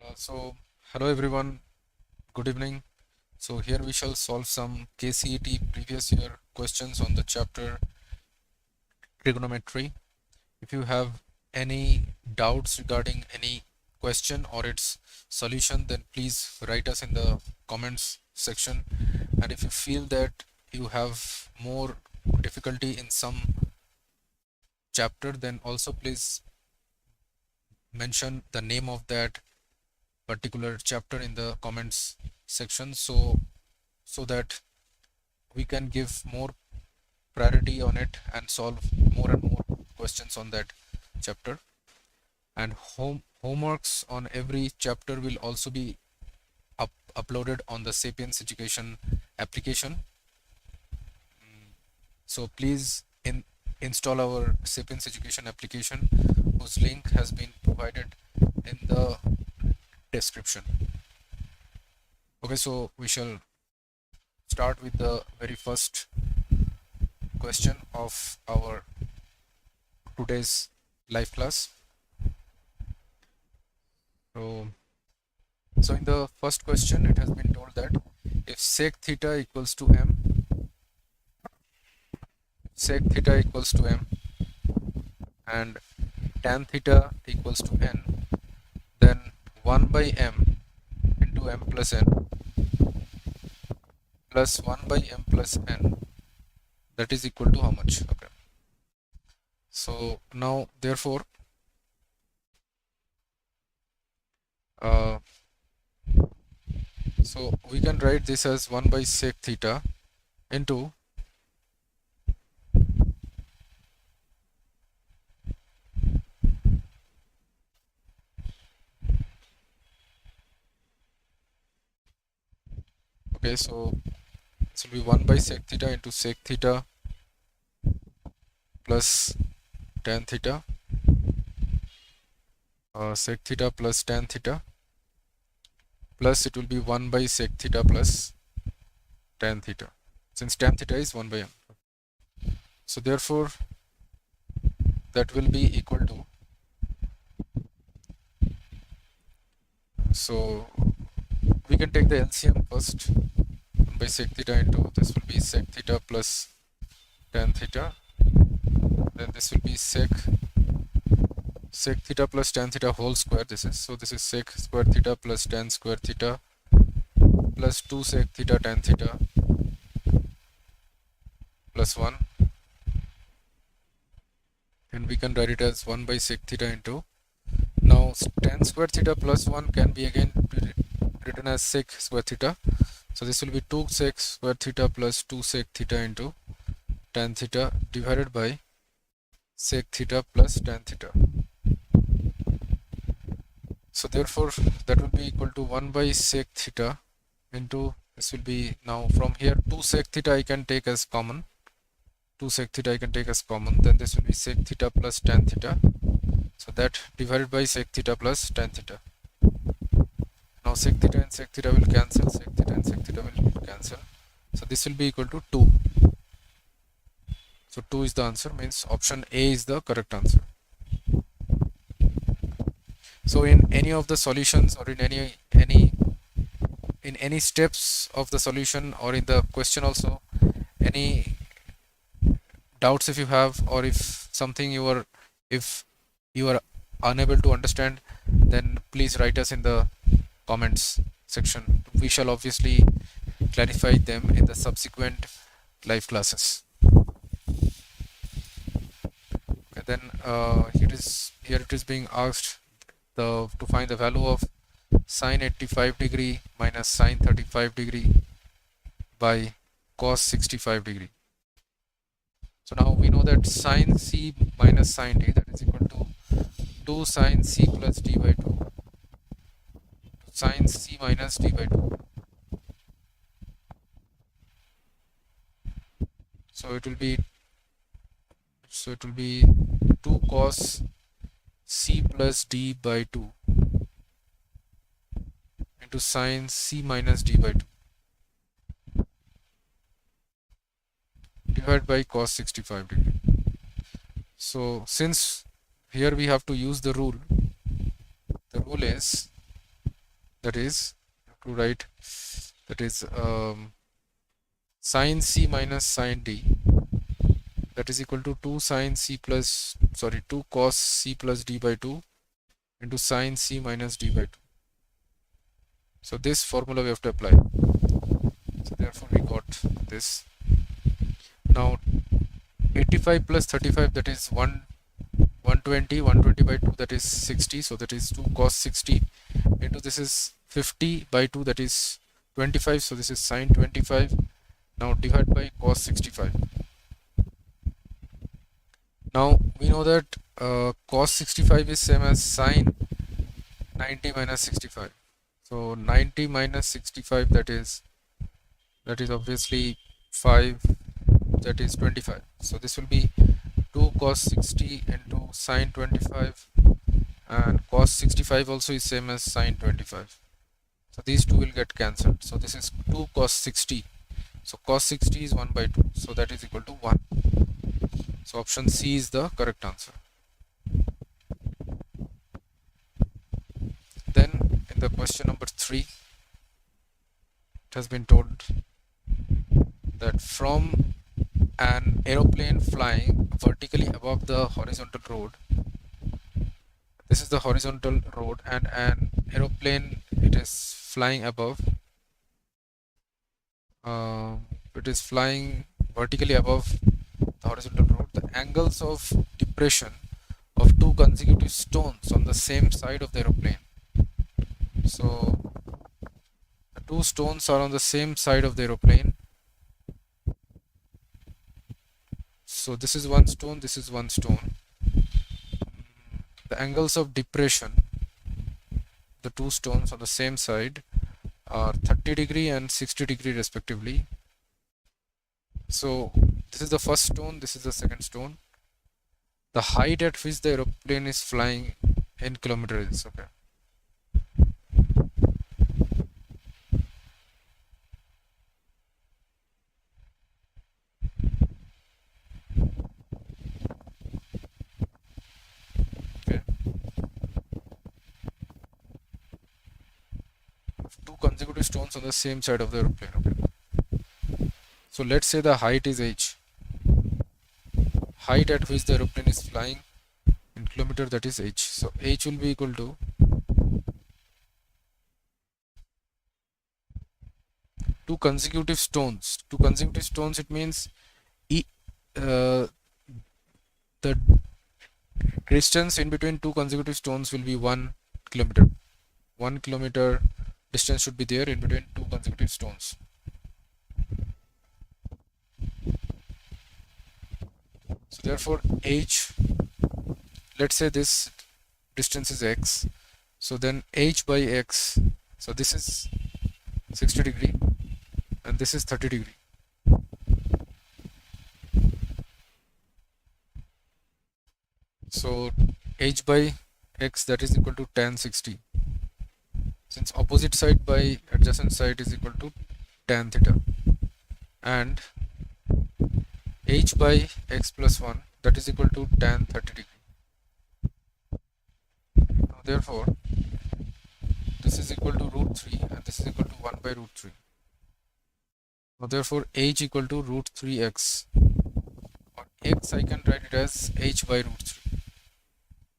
Hello everyone, good evening. So here we shall solve some KCET previous year questions on the chapter Trigonometry. If you have any doubts regarding any question or its solution, then please write us in the comments section. And if you feel that you have more difficulty in some chapter, then also please mention the name of that particular chapter in the comments section so that we can give more priority on it and solve more and more questions on that chapter. And homeworks on every chapter will also be uploaded on the Sapience Education application. So please install our Sapience Education application, whose link has been provided in the description. Okay, so we shall start with the very first question of our today's live class. So in the first question, it has been told that if sec theta equals to m, and tan theta equals to n, then 1 by m into m plus n plus 1 by m plus n, that is equal to how much? Okay. So now therefore so we can write this as 1 by sec theta into okay, so this will be 1 by sec theta into sec theta plus tan theta, sec theta plus tan theta, plus it will be 1 by sec theta plus tan theta, since tan theta is 1 by m. So therefore that will be equal to, so we can take the LCM first. 1 by sec theta into this will be sec theta plus tan theta, then this will be sec theta plus tan theta whole square. This is sec square theta plus tan square theta plus 2 sec theta tan theta plus 1. Then we can write it as 1 by sec theta into, now tan square theta plus 1 can be again written as sec square theta. So this will be 2 sec square theta plus 2 sec theta into tan theta divided by sec theta plus tan theta. So therefore that will be equal to 1 by sec theta into, this will be, now from here 2 sec theta I can take as common, then this will be sec theta plus tan theta, so that divided by sec theta plus tan theta. Now sec theta and sec theta will cancel, so this will be equal to 2. So 2 is the answer, means option A is the correct answer. So in any of the solutions or in any steps of the solution or in the question also, any doubts if you have, or if something if you are unable to understand, then please write us in the comments section. We shall obviously clarify them in the subsequent live classes. Okay, then here it is being asked to find the value of sine 85 degree minus sine 35 degree by cos 65 degree. So now we know that sine c minus sine d, that is equal to 2 sine c plus d by 2, sine c minus d by 2. So it will be 2 cos c plus d by 2 into sine c minus d by 2 divided by cos 65 degree. So since here we have to use the rule is that is, to write, that is sine c minus sine d, that is equal to 2 sine c plus, sorry, 2 cos c plus d by 2 into sine c minus d by 2. So this formula we have to apply. So therefore we got this. Now 85 plus 35, that is 120, 120 by 2, that is 60, so that is 2 cos 60 into this is 50 by 2, that is 25, so this is sine 25. Now divide by cos 65. Now we know that cos 65 is same as sine 90 minus 65. So 90 minus 65, that is obviously 5, that is 25. So this will be 2 cos 60 into sine 25, and cos 65 also is same as sine 25. So these two will get cancelled. So this is 2 cos 60. So cos 60 is 1 by 2. So that is equal to 1. So option C is the correct answer. Then in the question number 3, it has been told that from an aeroplane flying vertically above the horizontal road, this is the horizontal road, and an aeroplane, it is flying above, it is flying vertically above the horizontal road. The angles of depression of two consecutive stones on the same side of the aeroplane. So the two stones are on the same side of the aeroplane. So this is one stone, this is one stone. The angles of depression, the two stones on the same side, are 30 degree and 60 degree respectively. So this is the first stone, this is the second stone. The height at which the aeroplane is flying in kilometers. Okay. Two consecutive stones on the same side of the aeroplane. Okay. So let's say the height is h. Height at which the aeroplane is flying in kilometer, that is h. So h will be equal to two consecutive stones. Two consecutive stones, it means the distance in between two consecutive stones will be 1 kilometer. 1 kilometer distance should be there in between two consecutive stones. So therefore h, let's say this distance is x, so then h by x, so this is 60 degree and this is 30 degree. So h by x, that is equal to tan 60, since opposite side by adjacent side is equal to tan theta, and h by x plus 1, that is equal to tan 30 degree. Now therefore this is equal to root 3 and this is equal to 1 by root 3. Now therefore h equal to root 3x, or x I can write it as h by root 3.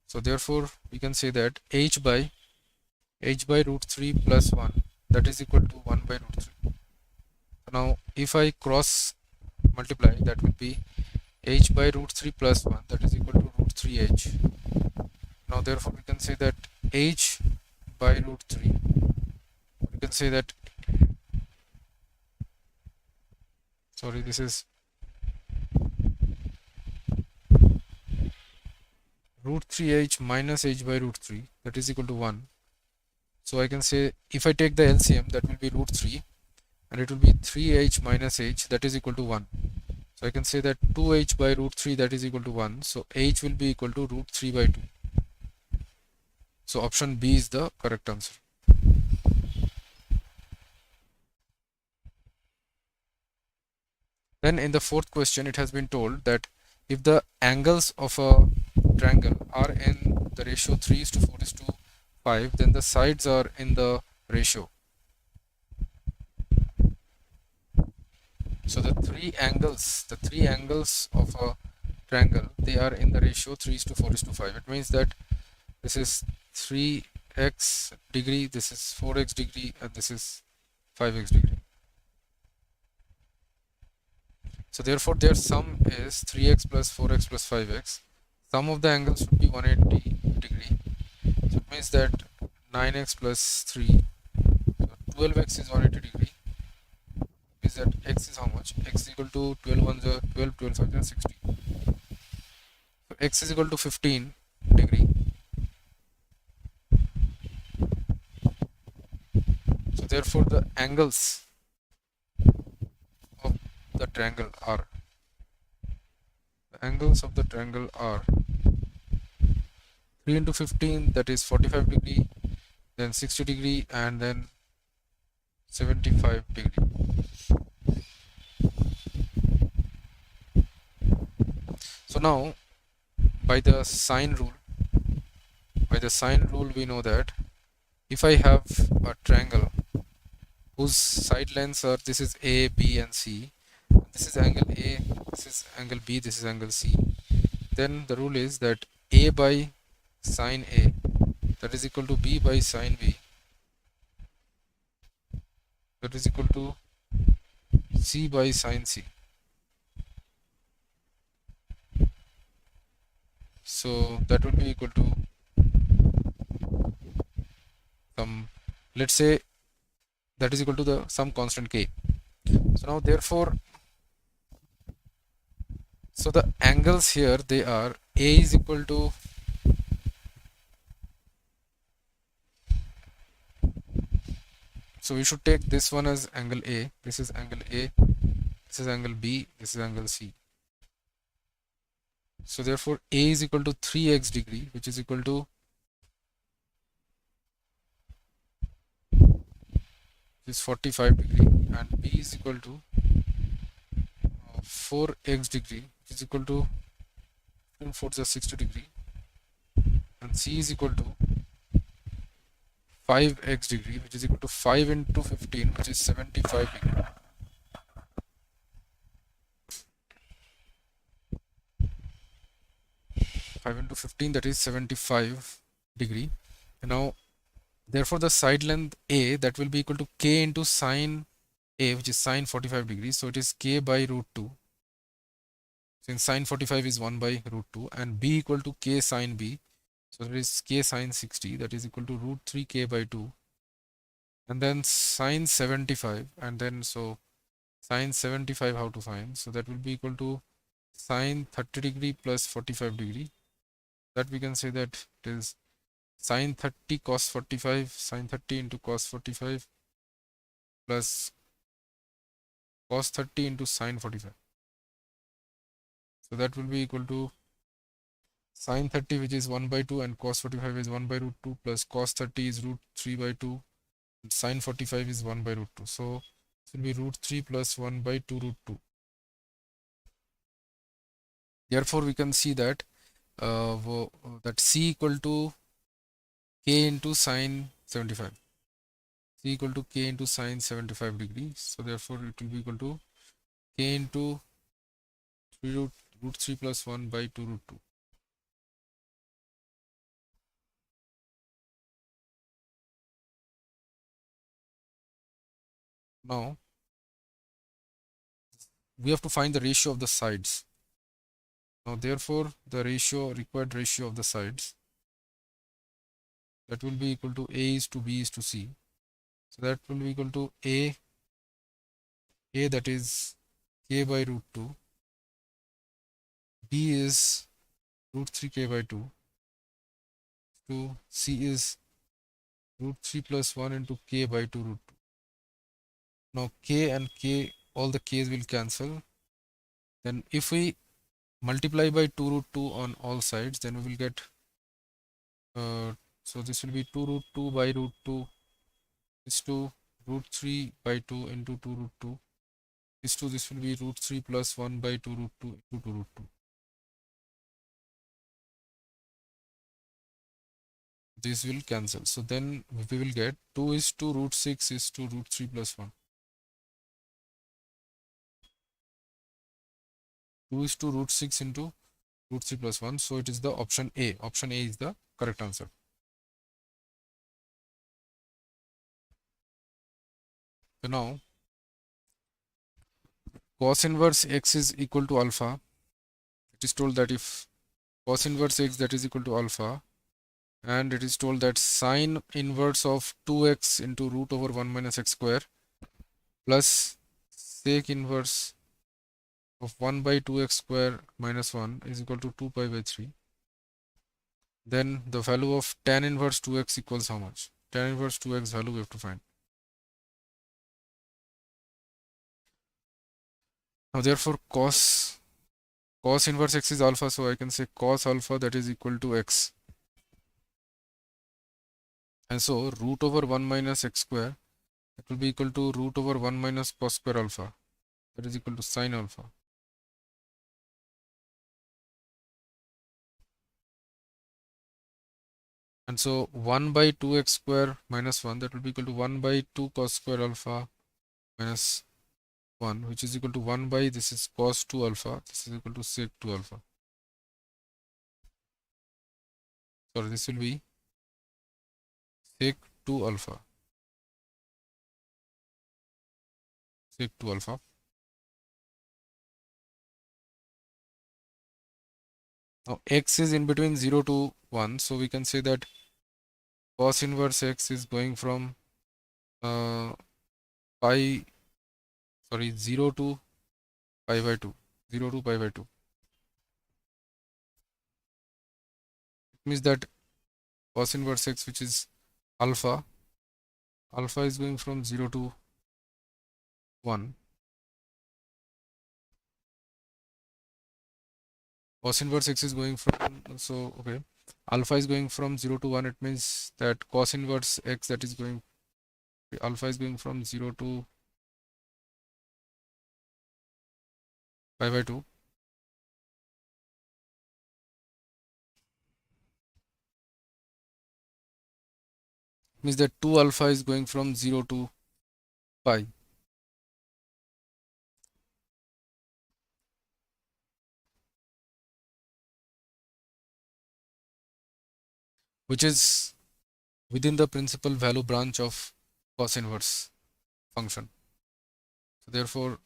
So therefore we can say that h by root 3 plus 1, that is equal to 1 by root 3. So now if I cross multiply, that will be h by root 3 plus 1, that is equal to root 3h. Now therefore we can say that h by root 3, we can say that, sorry, this is root 3h minus h by root 3, that is equal to 1. So I can say, if I take the LCM, that will be root 3 and it will be 3h minus h, that is equal to 1. So I can say that 2h by root 3, that is equal to 1. So h will be equal to root 3 by 2. So option B is the correct answer. Then in the fourth question, it has been told that if the angles of a triangle are in the ratio 3:4:5, then the sides are in the ratio. So the three angles of a triangle, they are in the ratio 3:4:5. It means that this is 3x degree, this is 4x degree, and this is 5x degree. So therefore their sum is 3x plus 4x plus 5x. Sum of the angles should be 180 degree. So it means that 9x plus 3, so 12x is 180 degree. Is that x is how much? X is equal to 12 ones are 12, 12 5 are 60. So x is equal to 15 degree. So therefore the angles of the triangle are, the angles of the triangle are 3 into 15, that is 45 degree, then 60 degree, and then 75 degree. So now by the sine rule, we know that if I have a triangle whose side lengths are, this is A, B and C, this is angle A, this is angle B, this is angle C, then the rule is that A by sine A, that is equal to B by sine B, that is equal to C by sine C. So that will be equal to some, let's say that is equal to the some constant K. So now therefore, so the angles here, they are A is equal to, so we should take this one as angle A, this is angle A, this is angle B, this is angle C. So therefore A is equal to 3x degree, which is equal to, is 45 degree, and B is equal to 4x degree, which is equal to 4 is 60 degree, and C is equal to 5x degree, which is equal to 5 into 15, which is 75 degree. Five into 15, that is 75 degree. And now therefore the side length A, that will be equal to K into sine A, which is sine 45 degrees, so it is K by root 2, since sine 45 is 1 by root 2, and B equal to K sine B, so it is K sine 60, that is equal to root 3 K by 2, and then sine 75, and then so sine 75 how to find, so that will be equal to sine 30 degree plus 45 degree, that we can say that it is sine 30 cos 45, sine 30 into cos 45 plus cos 30 into sine 45. So that will be equal to sine 30, which is 1 by 2, and cos 45 is 1 by root 2, plus cos 30 is root 3 by 2, and sine 45 is 1 by root 2. So it will be root 3 plus 1 by 2 root 2. Therefore we can see that that C equal to K into sine 75. C equal to K into sine 75 degrees. So therefore it will be equal to K into 3 root 3 plus 1 by 2 root 2. Now we have to find the ratio of the sides. Now therefore the required ratio of the sides, that will be equal to A is to B is to C. So that will be equal to A that is K by root 2, B is root 3 K by 2, C is root 3 plus 1 into K by 2 root 2. Now K and K, all the K's will cancel. Then if we multiply by 2 root 2 on all sides, then we will get, so this will be 2 root 2 by root 2 is to root 3 by 2 into 2 root 2 is to, this will be root 3 plus 1 by 2 root 2 into 2 root 2. this will cancel. So then we will get 2 is to root 6 is to root 3 plus 1. 2 is to root 6 into root 3 plus 1. So it is the option A. Option A is the correct answer. So now cos inverse x is equal to alpha. It is told that if cos inverse x that is equal to alpha, and it is told that sine inverse of 2x into root over 1 minus x square plus sec inverse of 1 by 2x square minus 1 is equal to 2 pi by 3. Then the value of tan inverse 2x equals how much? Tan inverse 2x value we have to find. Now therefore cos inverse x is alpha, so I can say cos alpha that is equal to x. And so root over 1 minus x square that will be equal to root over 1 minus cos square alpha that is equal to sine alpha. And so 1 by 2x square minus 1 that will be equal to 1 by 2 cos square alpha minus 1, which is equal to 1 by this is cos 2 alpha, this is equal to sec 2 alpha. Sorry, this will be sec 2 alpha. Sec 2 alpha. Now x is in between 0 to 1, so we can say that cos inverse x is going from uh, 0 to pi by 2. 0 to pi by 2. It means that cos inverse x, which is alpha is going from 0 to 1. Cos inverse x is going from, so okay, alpha is going from 0 to 1. It means that cos inverse x that is going, alpha is going from 0 to pi by 2. It means that 2 alpha is going from 0 to pi. Which is within the principal value branch of cos inverse function. So therefore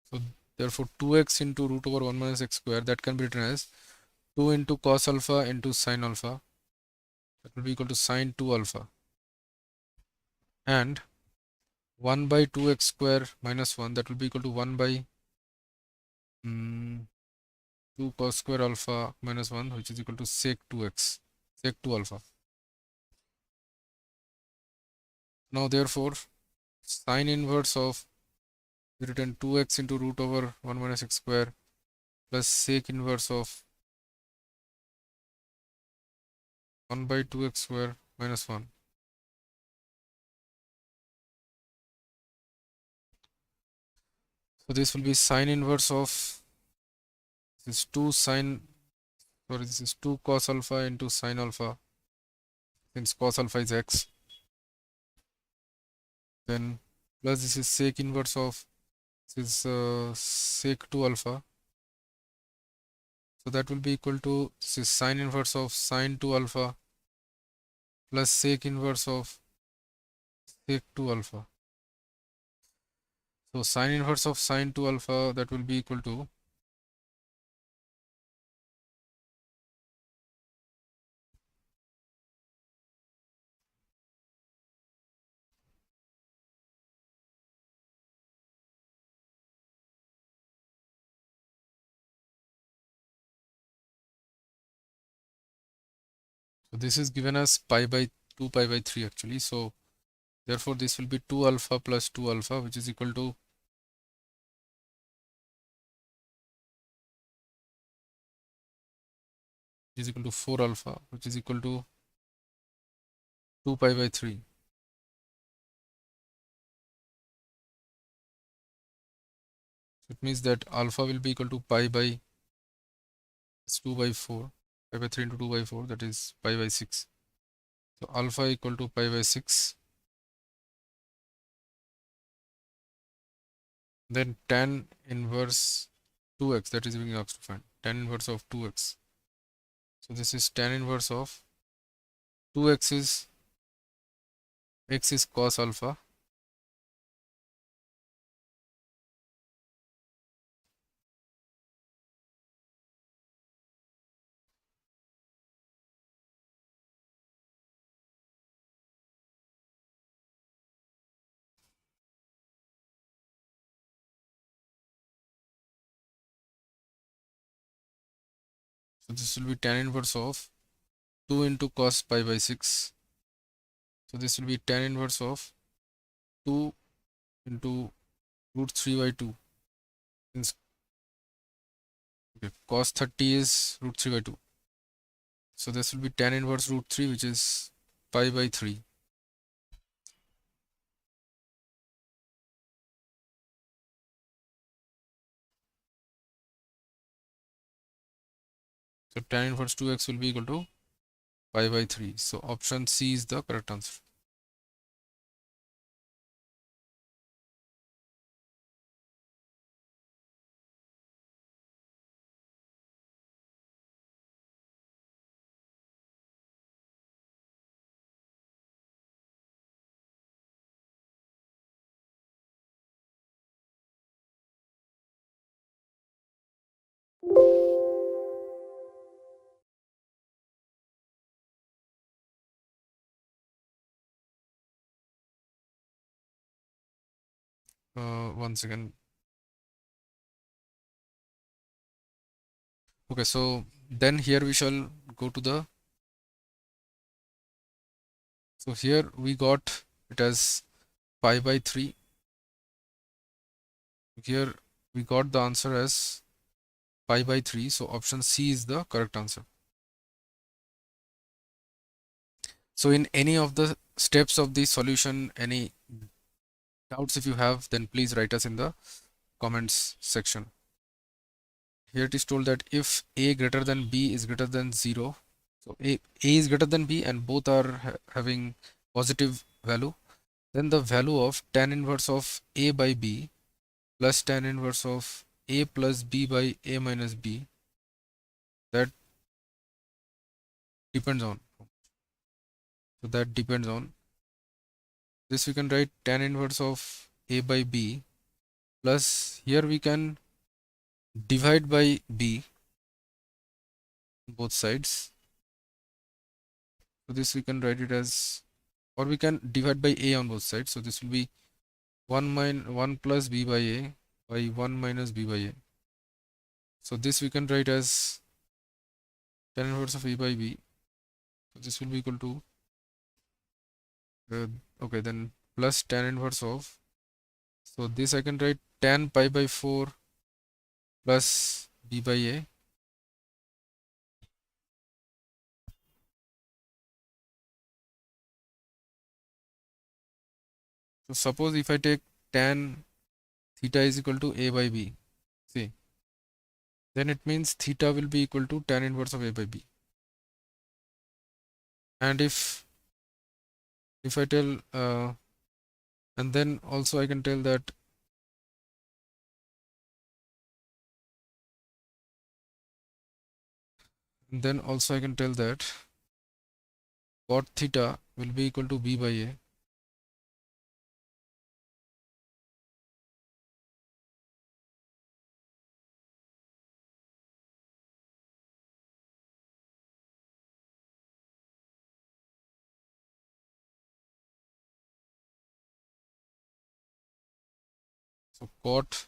so therefore 2x into root over 1 minus x square, that can be written as 2 into cos alpha into sin alpha, that will be equal to sin 2 alpha, and 1 by 2x square minus 1 that will be equal to 1 by 2 cos square alpha minus 1, which is equal to sec 2x, sec 2 alpha. Now therefore sin inverse of written 2x into root over 1 minus x square plus sec inverse of 1 by 2x square minus 1. So this will be sin inverse of this is 2 sin, sorry, this is 2 cos alpha into sin alpha, since cos alpha is x. Then plus this is sec inverse of this is sec 2 alpha. So that will be equal to this is sin inverse of sin 2 alpha plus sec inverse of sec 2 alpha. So sin inverse of sin 2 alpha that will be equal to so this is given as pi by 2 pi by 3 actually. So therefore this will be 2 alpha plus 2 alpha, which is equal to is equal to 4 alpha, which is equal to 2 pi by 3. It means that alpha will be equal to pi by 2 by 4, pi by 3 into 2 by 4, that is pi by 6. So alpha equal to pi by 6. Then tan inverse 2x, that is being asked to find. Tan inverse of 2x. So this is tan inverse of 2x is x is cos alpha. So this will be tan inverse of 2 into cos pi by 6. So this will be tan inverse of 2 into root 3 by 2. Since okay, cos 30 is root 3 by 2. So this will be tan inverse root 3, which is pi by 3. So tan inverse 2x will be equal to pi by 3. So option C is the correct answer. Once again. Okay, so then here we shall go to the, so here we got it as pi by 3. Here we got the answer as pi by 3. So option C is the correct answer. So in any of the steps of the solution, any doubts if you have, then please write us in the comments section. Here it is told that if a greater than b is greater than 0, so a is greater than b and both are having positive value, then the value of tan inverse of a by b plus tan inverse of a plus b by a minus b, that depends on, so that depends on this. We can write tan inverse of a by b plus, here we can divide by b both sides. So this we can write it as, or we can divide by a on both sides. So this will be 1 plus b by 1 minus b by a. So this we can write as tan inverse of a by b. So this will be equal to okay, then plus tan inverse of, so this I can write tan pi by 4 plus b by a. So suppose if I take tan theta is equal to a by b, see, then it means theta will be equal to tan inverse of a by b. And if I tell and then also I can tell that cot theta will be equal to b by a. So cot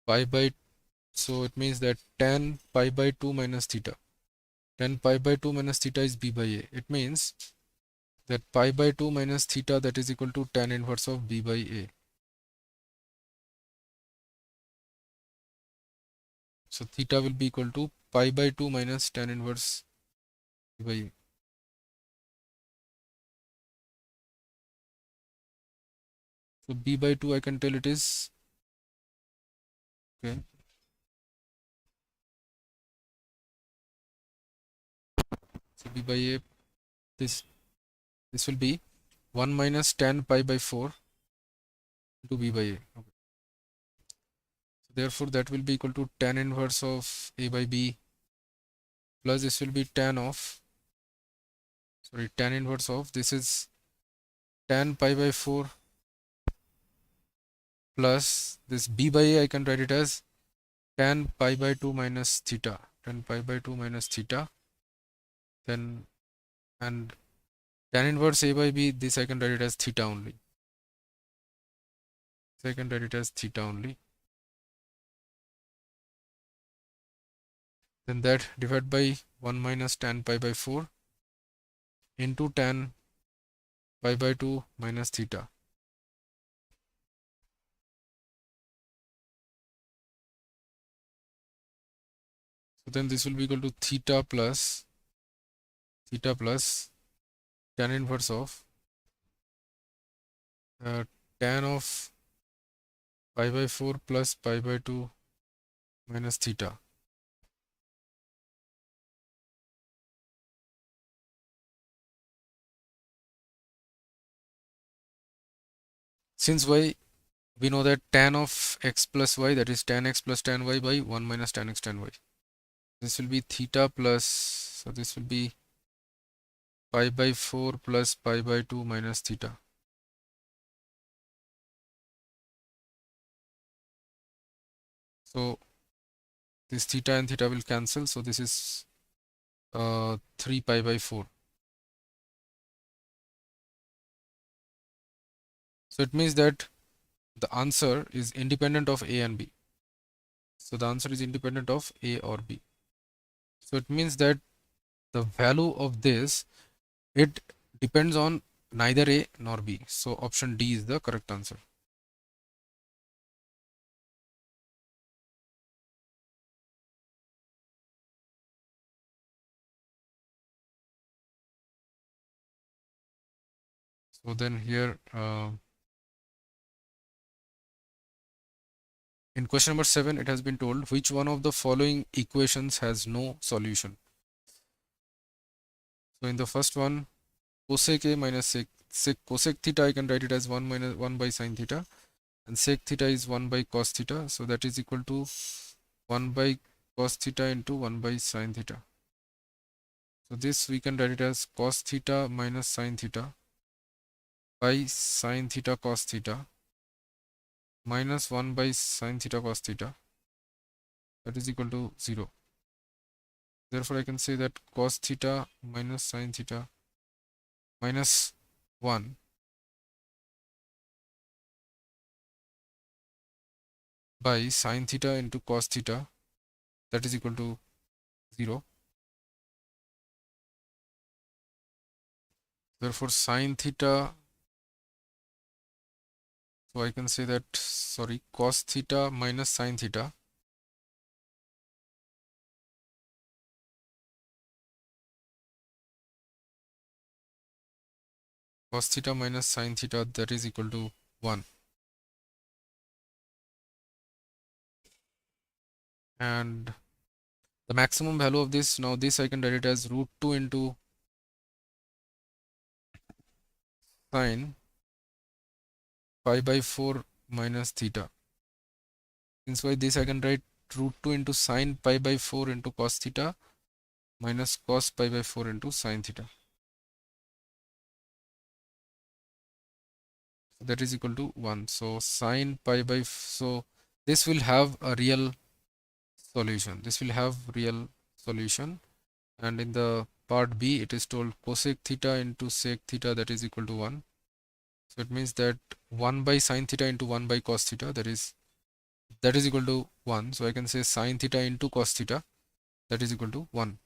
pi by, so it means that tan pi by 2 minus theta. Tan pi by 2 minus theta is b by a. It means that pi by 2 minus theta, that is equal to tan inverse of b by a. So theta will be equal to pi by 2 minus tan inverse b by a. So b by 2 I can tell it is Okay. So b by a, this will be 1 minus tan pi by 4 into b by a. Okay. So therefore that will be equal to tan inverse of a by b plus this will be tan of, sorry, tan inverse of, this is tan pi by 4 plus this b by a, I can write it as tan pi by 2 minus theta, tan pi by 2 minus theta, then, and tan inverse a by b, this I can write it as theta only. So I can write it as theta only. Then that divided by 1 minus tan pi by 4 into tan pi by 2 minus theta. So then this will be equal to theta plus tan inverse of tan of pi by 4 plus pi by 2 minus theta. Since y, we know that tan of x plus y, that is tan x plus tan y by 1 minus tan x tan y. This will be theta plus, so this will be pi by 4 plus pi by 2 minus theta. So this theta and theta will cancel, so this is 3 pi by 4. So it means that the answer is independent of a and b. So the answer is independent of a or b. So it means that the value of this, it depends on neither a nor b. So option D is the correct answer. So then here in question number 7, it has been told which one of the following equations has no solution. So in the first one, cosec a minus sec cosec theta, I can write it as 1 minus 1 by sin theta, and sec theta is 1 by cos theta, so that is equal to 1 by cos theta into 1 by sin theta. So this we can write it as cos theta minus sin theta by sin theta cos theta minus 1 by sin theta cos theta, that is equal to 0. Therefore I can say that cos theta minus sin theta minus 1 by sin theta into cos theta, that is equal to 0. Therefore sin theta, so I can say that, sorry, cos theta minus sin theta cos theta minus sin theta, that is equal to 1. And the maximum value of this, now this I can write it as root 2 into sin pi by 4 minus theta. Since by this I can write root 2 into sin pi by 4 into cos theta minus cos pi by 4 into sin theta. So that is equal to 1. So sin pi by, so this will have a real solution. This will have real solution. And in the part B, it is told cosec theta into sec theta, that is equal to 1. So it means that 1 by sin theta into 1 by cos theta, that is equal to 1. So I can say sin theta into cos theta, that is equal to 1.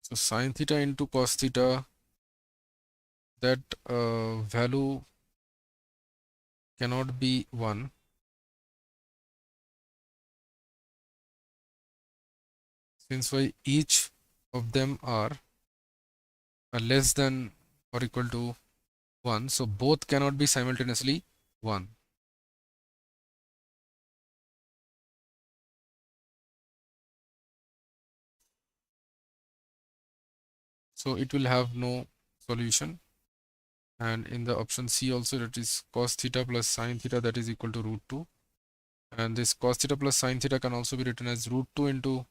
So sine theta into cos theta, that value cannot be 1, since why each of them are less than or equal to 1, so both cannot be simultaneously 1. So it will have no solution. And in the option C also, that is cos theta plus sine theta, that is equal to root 2. And this cos theta plus sine theta can also be written as root 2 into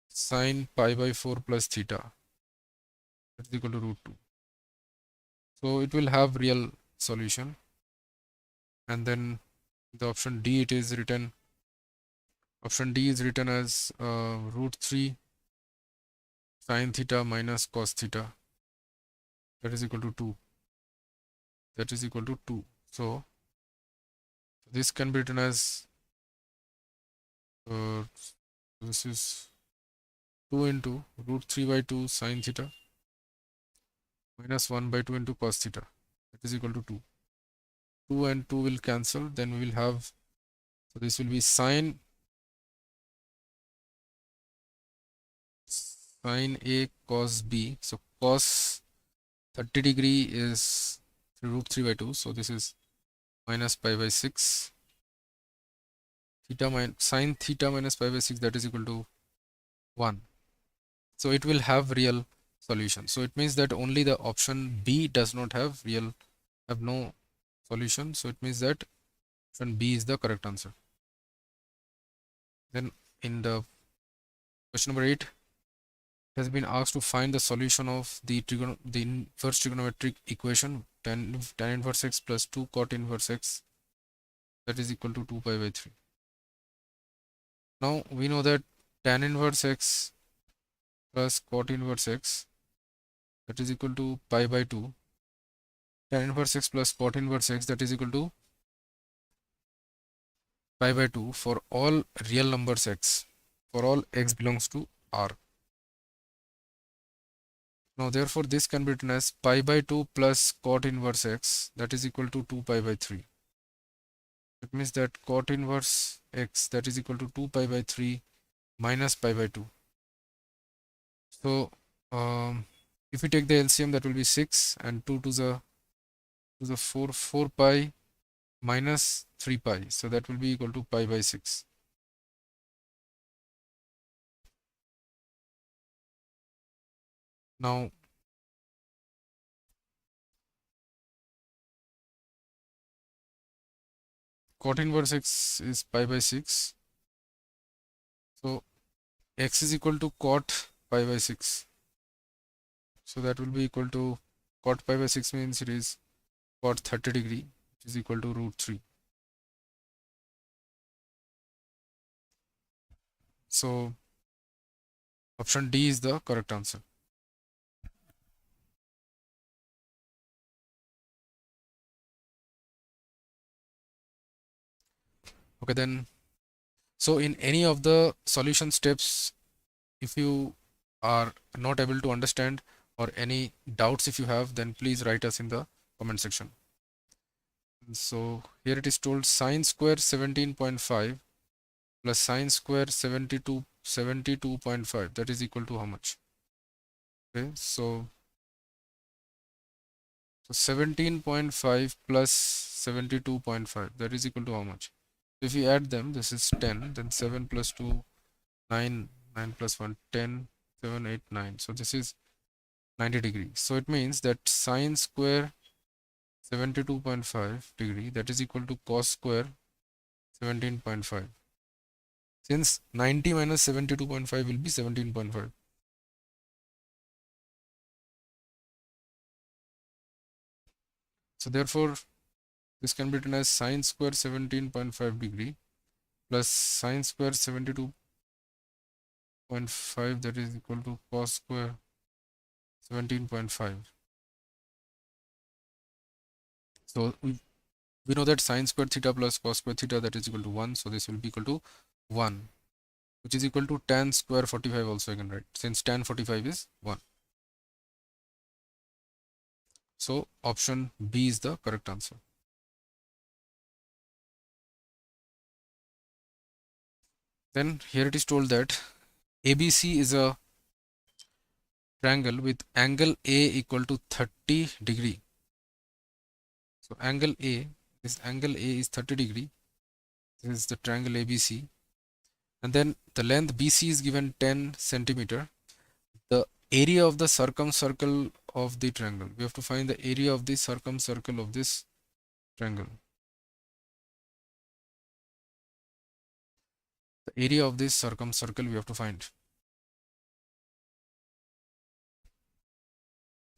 sine pi by 4 plus theta, that is equal to root 2. So it will have real solution. And then the option D, it is written, option D is written as root 3 sine theta minus cos theta, that is equal to 2. That is equal to 2. So this can be written as this is 2 into root 3 by 2 sine theta minus 1 by 2 into cos theta, that is equal to 2. 2 and 2 will cancel, then we will have, so this will be sine A cos B. So cos 30 degree is root 3 by 2, so this is minus pi by 6. Theta sine theta minus pi by 6, that is equal to 1. So it will have real solution. So it means that only the option B does not have no solution. So it means that option B is the correct answer. Then in the question number 8, it has been asked to find the solution of the inverse trigonometric equation tan inverse x plus 2 cot inverse x, that is equal to 2 pi by 3. Now we know that tan inverse x plus cot inverse x, that is equal to pi by 2. Tan inverse x plus cot inverse x, that is equal to pi by 2 for all real numbers x, for all x belongs to R. Now therefore this can be written as pi by 2 plus cot inverse x, that is equal to 2 pi by 3. It means that cot inverse x, that is equal to 2 pi by 3 minus pi by 2. So if we take the LCM, that will be 6 and 2 to the 4 pi minus 3 pi, so that will be equal to pi by 6. Now cot inverse x is pi by 6, so x is equal to cot pi by 6, so that will be equal to cot pi by 6 means it is cot 30 degree, which is equal to root 3. So option D is the correct answer. Okay, then so in any of the solution steps, if you are not able to understand or any doubts if you have, then please write us in the comment section. So here it is told sine square 17.5 plus sine square 72.5, that is equal to how much? Okay, so 17.5 plus 72.5, that is equal to how much? If you add them, this is 10, then 7 plus 2, 9, 9 plus 1, 10, 7, 8, 9. So this is 90 degrees. So it means that sine square 72.5 degree, that is equal to cos square 17.5. Since 90 minus 72.5 will be 17.5. So therefore, this can be written as sine square 17.5 degree plus sine square 72.5, that is equal to cos square 17.5. So we know that sine square theta plus cos square theta, that is equal to 1. So this will be equal to 1. which is equal to tan square 45 also I can write, since tan 45 is 1. So option B is the correct answer. Then here it is told that ABC is a triangle with angle A equal to 30 degree. So angle A, this angle A is 30 degree. This is the triangle ABC. And then the length BC is given 10 centimeter. The area of the circumcircle of the triangle. We have to find the area of the circumcircle of this triangle. The area of this circumcircle we have to find.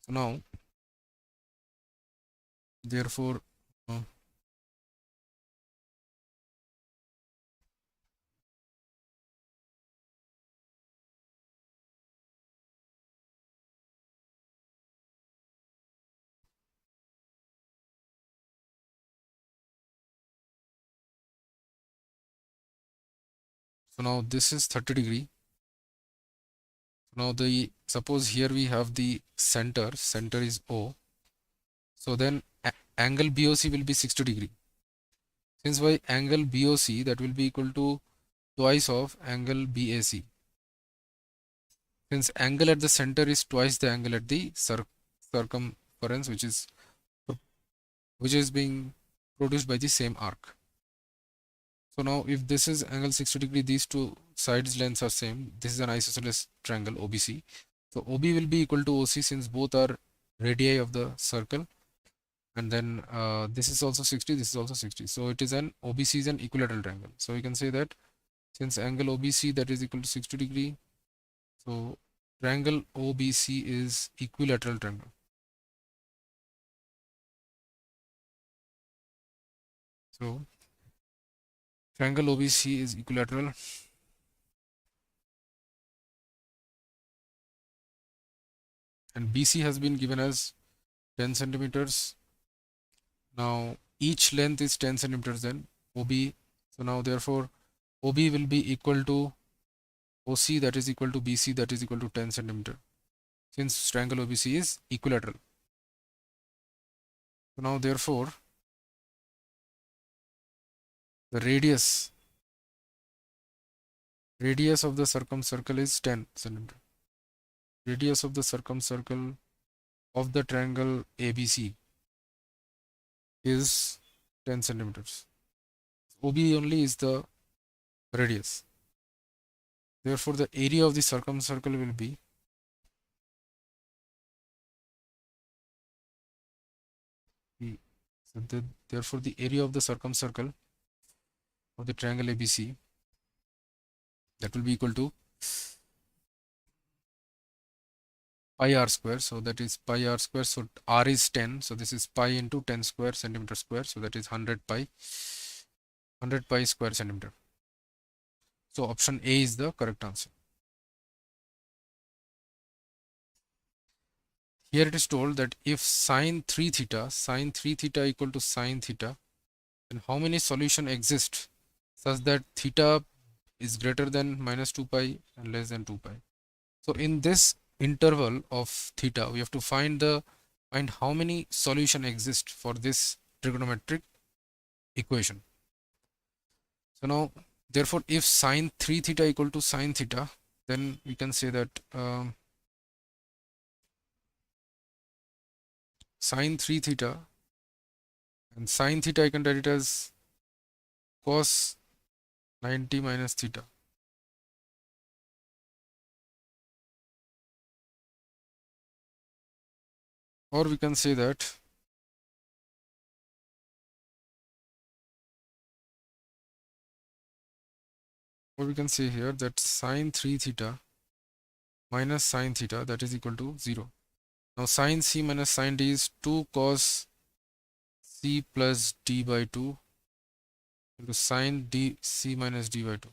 So now, therefore, so now this is 30 degree. Now the suppose here we have the center is O. So then angle BOC will be 60 degree. Since by angle BOC that will be equal to twice of angle BAC. Since angle at the center is twice the angle at the circumference, which is being produced by the same arc. So now if this is angle 60 degree, these two sides lengths are same. This is an isosceles triangle OBC. So OB will be equal to OC since both are radii of the circle. And then this is also 60, this is also 60. So it is an OBC is an equilateral triangle. So we can say that since angle OBC that is equal to 60 degree, so triangle OBC is equilateral triangle. So triangle OBC is equilateral. And BC has been given as 10 centimeters. Now each length is 10 centimeters then OB. So now therefore OB will be equal to OC that is equal to BC that is equal to 10 centimeter. Since triangle OBC is equilateral. So now therefore the radius of the circumcircle is 10 centimeter. Radius of the circumcircle of the triangle ABC is 10 centimeters. OB only is the radius. Therefore the area of the circumcircle will be therefore the area of the circumcircle of the triangle ABC, that will be equal to pi r square. So that is pi r square. So r is 10. So this is pi into 10 square centimeter square. So that is 100 pi square centimeter. So option A is the correct answer. Here it is told that if sine 3 theta equal to sine theta, then how many solution exist such that theta is greater than minus 2 pi and less than 2 pi. So in this interval of theta, we have to find how many solution exist for this trigonometric equation. So now therefore if sine 3 theta equal to sine theta, then we can say that sine 3 theta and sine theta I can write it as cos 90 minus theta. Or we can say that here that sine 3 theta minus sine theta that is equal to 0. Now sine c minus sine d is 2 cos c plus d by 2 into sine d c minus d by 2.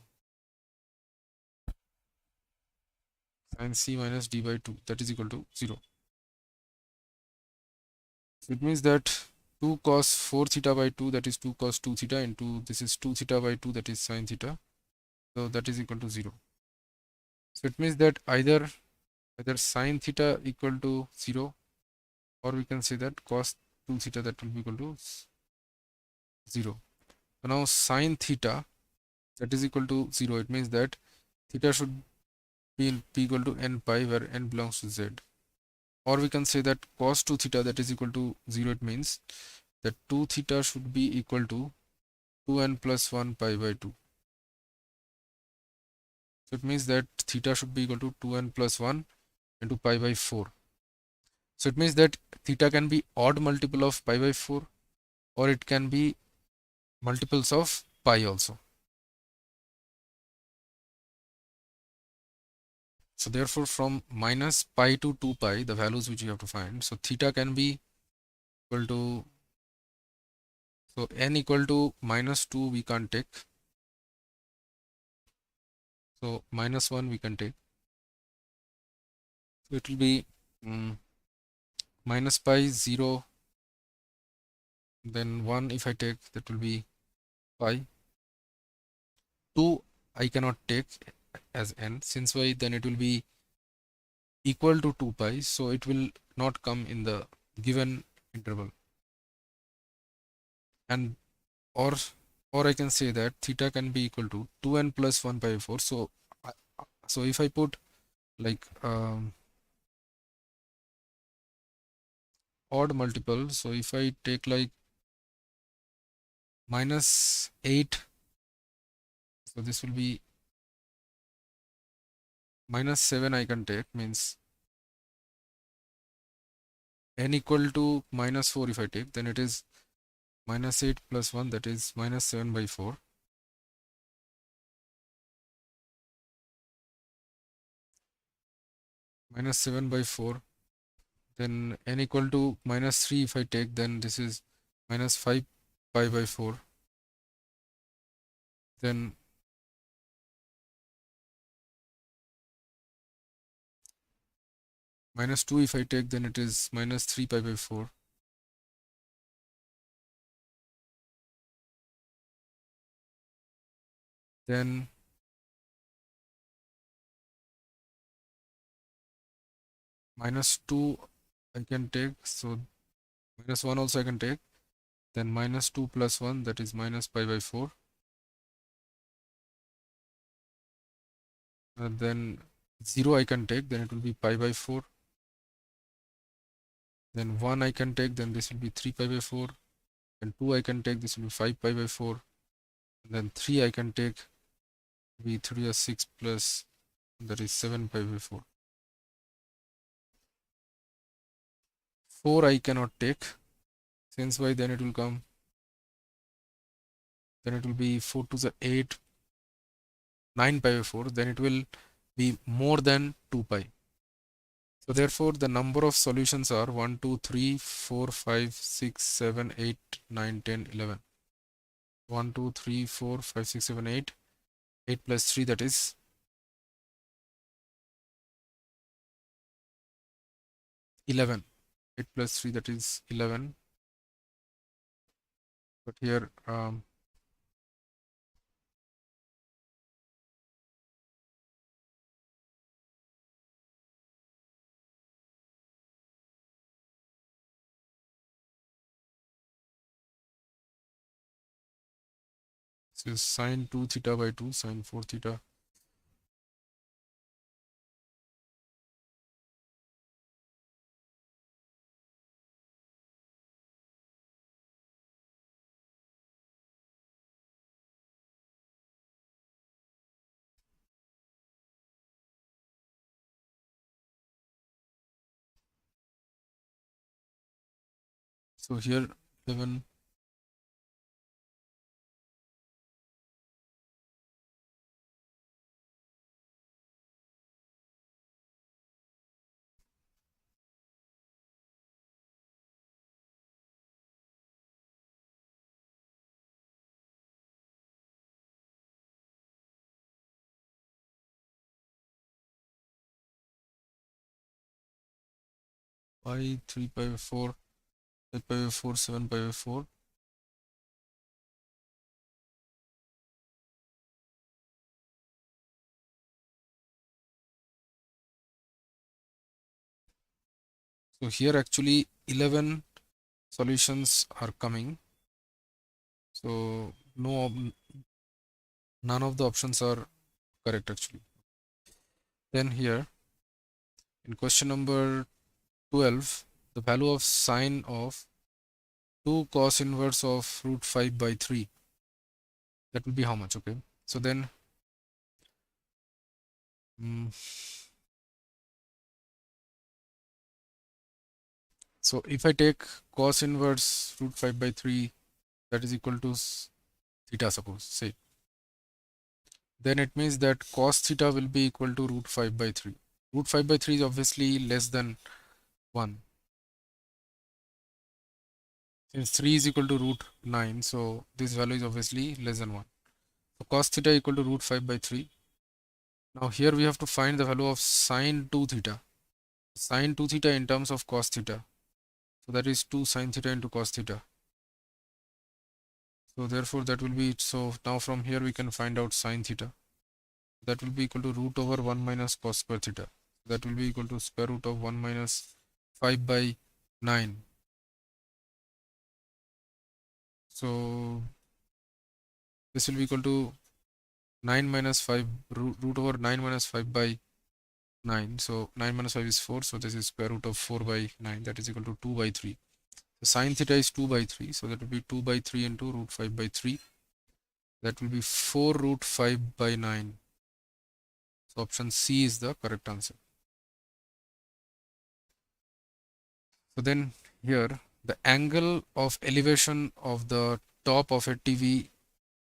Sine c minus d by 2 that is equal to 0. So it means that 2 cos 4 theta by 2 that is 2 cos 2 theta into this is 2 theta by 2 that is sine theta. So that is equal to 0. So it means that either sine theta equal to 0, or we can say that cos 2 theta that will be equal to 0. So now sine theta that is equal to 0, it means that theta should be equal to n pi, where n belongs to z. Or we can say that cos 2 theta that is equal to 0, it means that 2 theta should be equal to 2n plus 1 pi by 2. So it means that theta should be equal to 2n plus 1 into pi by 4. So it means that theta can be odd multiple of pi by 4, or it can be multiples of pi also. So therefore from minus pi to 2 pi, the values which you have to find, so theta can be equal to, so n equal to minus 2 we can't take, so minus 1 we can take. So it will be minus pi 0, then 1 if I take, that will be pi. 2 I cannot take as n, since why, then it will be equal to 2 pi, so it will not come in the given interval. And or I can say that theta can be equal to 2n plus 1 by 4. So so if I put like odd multiple, so if I take like minus 8, so this will be minus 7 I can take, means n equal to minus 4 if I take, then it is minus 8 plus 1, that is minus 7 by 4. Minus 7 by 4. Then n equal to minus 3 if I take, then this is minus 5 pi by 4. Then minus 2 if I take, then it is minus 3 pi by 4. Then minus 2 I can take, so minus 1 also I can take. Then minus 2 plus 1, that is minus pi by 4. Then 0 I can take, then it will be pi by 4. Then 1 I can take, then this will be 3 pi by 4. Then 2 I can take, this will be 5 pi by 4. And then 3 I can take, be 3 or 6 plus, that is 7 pi by 4. 4 I cannot take, since why, then it will come, then it will be 4 to the 8, 9 pi by 4, then it will be more than 2 pi. So therefore the number of solutions are 1, 2, 3, 4, 5, 6, 7, 8, 9, 10, 11. 1, 2, 3, 4, 5, 6, 7, 8. 8 plus 3, that is 11. 8 plus 3, that is 11. But here this is sine 2 theta by 2, sine 4 theta. So here 11. Pi 3 pi by 4, 8 pi by 4, 7 pi by 4. So here actually 11 solutions are coming. So none of the options are correct actually. Then here in question number 12, the value of sine of 2 cos inverse of root 5 by 3, that will be how much? Okay, so then mm, so if I take cos inverse root 5 by 3, that is equal to theta, suppose say, then it means that cos theta will be equal to root 5 by 3. Root 5 by 3 is obviously less than 1. Since 3 is equal to root 9, so this value is obviously less than 1. So cos theta equal to root 5 by 3. Now here we have to find the value of sine 2 theta. Sine 2 theta in terms of cos theta. So that is 2 sine theta into cos theta. So therefore that will be, so now from here we can find out sine theta. That will be equal to root over 1 minus cos square theta. That will be equal to square root of 1 minus 5 by 9. So this will be equal to 9 minus 5, root over 9 minus 5 by 9. So 9 minus 5 is 4. So this is square root of 4 by 9. That is equal to 2 by 3. So sine theta is 2 by 3. So that will be 2 by 3 into root 5 by 3. That will be 4 root 5 by 9. So option C is the correct answer. So then here the angle of elevation of the top of a TV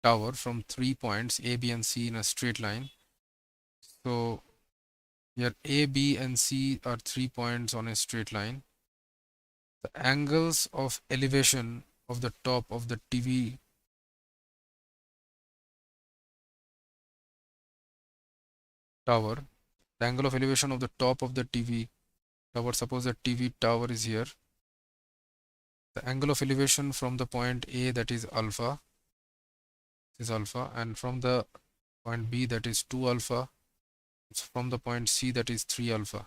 tower from 3 points A, B and C in a straight line. So here A, B and C are 3 points on a straight line. The angles of elevation of the top of the TV tower, the angle of elevation of the top of the TV tower, suppose the TV tower is here. The angle of elevation from the point A, that is alpha, and from the point B, that is 2 alpha, from the point C, that is 3 alpha.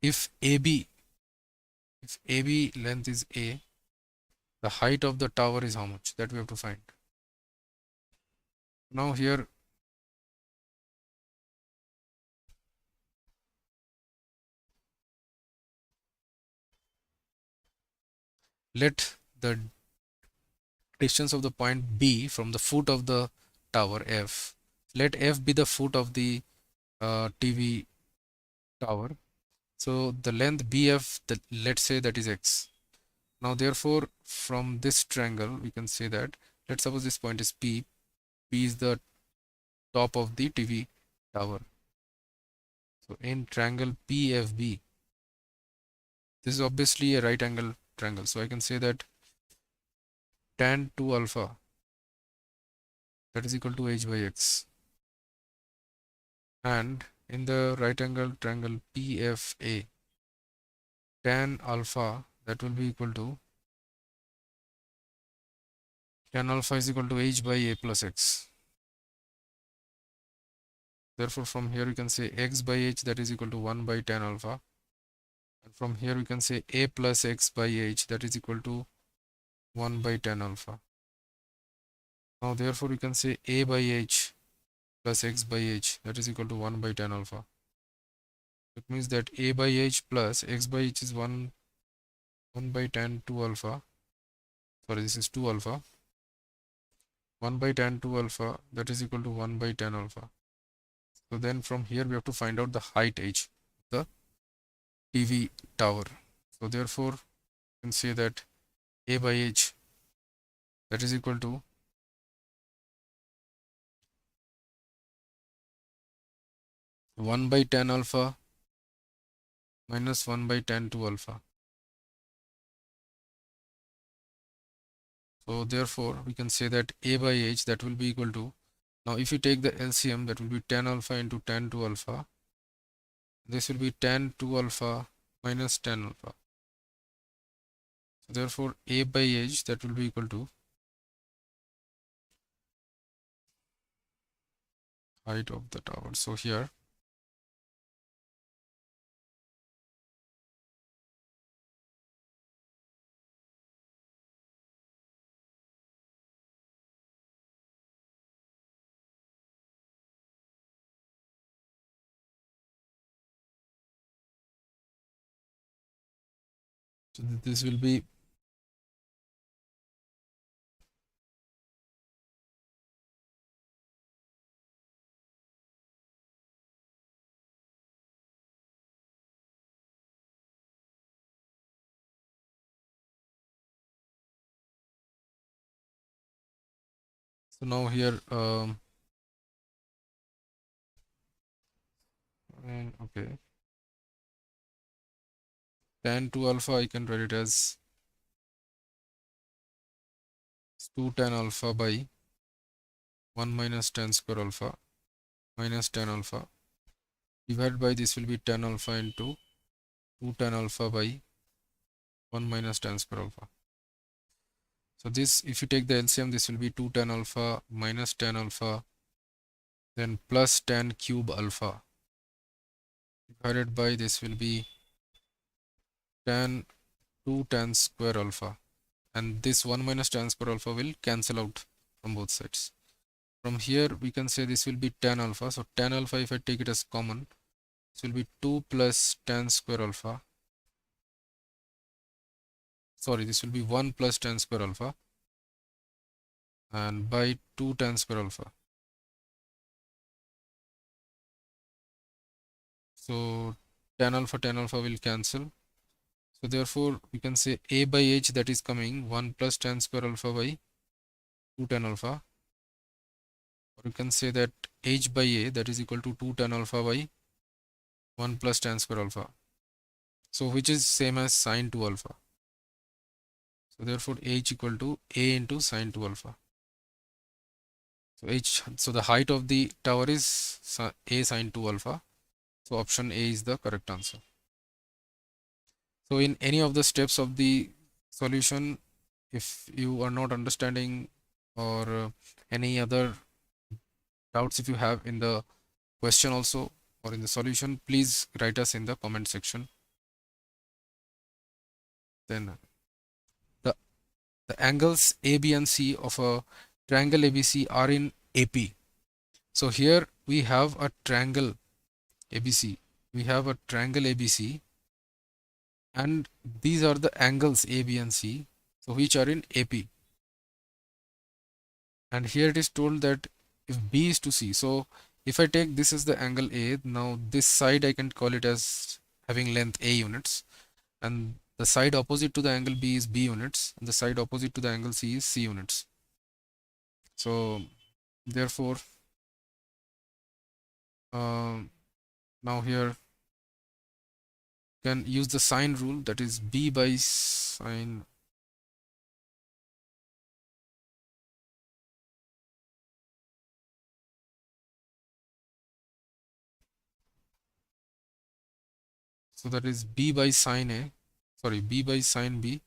If AB length is A, the height of the tower is how much? That we have to find. Now here let the distance of the point B from the foot of the tower F, let F be the foot of the TV tower. So the length BF, let's say that is X. Now therefore from this triangle we can say that, let's suppose this point is P. P is the top of the TV tower. So in triangle PFB, this is obviously a right angle triangle. So I can say that tan 2 alpha, that is equal to H by X. And in the right angle triangle PFA, tan alpha, that will be equal to, tan alpha is equal to H by A plus X. Therefore from here we can say X by H, that is equal to 1 by tan alpha. And from here we can say A plus X by H, that is equal to 1 by tan alpha. Now therefore we can say A by H plus X by H, that is equal to 1 by tan alpha. It means that A by H plus X by H is 1 by tan 2 alpha. Sorry, this is 2 alpha. 1 by tan 2 alpha, that is equal to 1 by tan alpha. So then from here we have to find out the height H, the TV tower. So therefore you can say that A by H, that is equal to 1 by tan alpha minus 1 by tan 2 alpha. So therefore we can say that A by H, that will be equal to, now if you take the LCM, that will be tan alpha into tan 2 alpha. This will be tan 2 alpha minus tan alpha. So therefore A by H, that will be equal to height of the tower. So here So this will be so now here and okay, tan 2 alpha I can write it as 2 tan alpha by 1 minus tan square alpha minus tan alpha divided by this will be tan alpha into 2 tan alpha by 1 minus tan square alpha. So this, if you take the LCM, this will be 2 tan alpha minus tan alpha then plus tan cube alpha divided by this will be tan 2 tan square alpha, and this 1 minus tan square alpha will cancel out from both sides. From here we can say this will be tan alpha. So tan alpha, if I take it as common, this will be 2 plus tan square alpha. Sorry, this will be 1 plus tan square alpha and by 2 tan square alpha. So tan alpha will cancel. So therefore we can say a by h, that is coming 1 plus tan square alpha by 2 tan alpha, or you can say that h by a, that is equal to 2 tan alpha by 1 plus tan square alpha. So which is same as sine 2 alpha. So therefore h equal to a into sine 2 alpha. So the height of the tower is a sine 2 alpha. So option A is the correct answer. So in any of the steps of the solution, if you are not understanding or any other doubts if you have in the question also or in the solution, please write us in the comment section. Then the angles A, B and C of a triangle ABC are in AP. So here we have a triangle ABC. We have a triangle ABC and these are the angles A, B and C, so which are in AP. And here it is told that if B is to C, so if I take this as the angle A, now this side I can call it as having length A units, and the side opposite to the angle B is B units, and the side opposite to the angle C is C units. So therefore now here can use the sine rule, that is B by sine so that is B by sine A, sorry, B by sine B,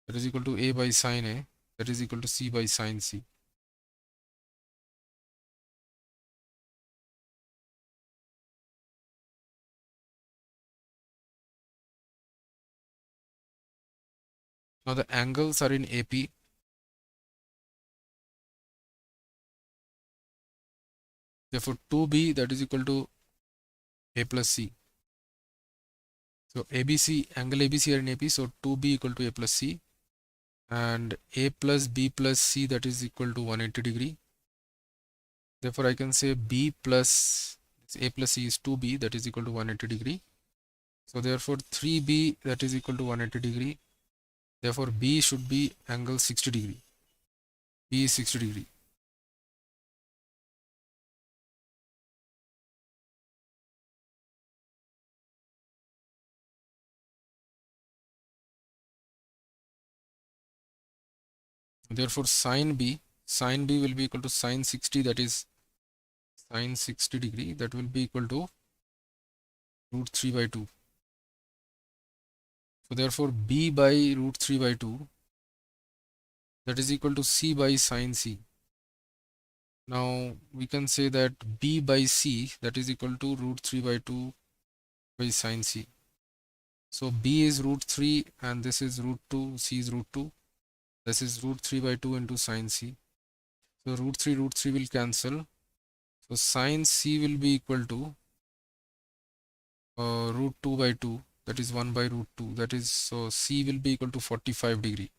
that is equal to A by sine A, that is equal to C by sine C. Now the angles are in AP. Therefore 2B, that is equal to A plus C. So ABC, angle ABC are in AP, so 2B equal to A plus C, and A plus B plus C, that is equal to 180 degree. Therefore I can say B plus A plus C is 2B, that is equal to 180 degree. So therefore 3B, that is equal to 180 degree. Therefore B should be angle 60 degree. B is 60 degree. Therefore sine B will be equal to sine 60, that is sine 60 degree, that will be equal to root 3 by 2. So therefore B by root 3 by 2, that is equal to C by sine C. Now we can say that B by C, that is equal to root 3 by 2 by sine C. So B is root 3 and this is root 2, C is root 2. This is root 3 by 2 into sine C. So root 3 will cancel. So sine C will be equal to root 2 by 2, that is 1 by root 2, that is, so C will be equal to 45 degree.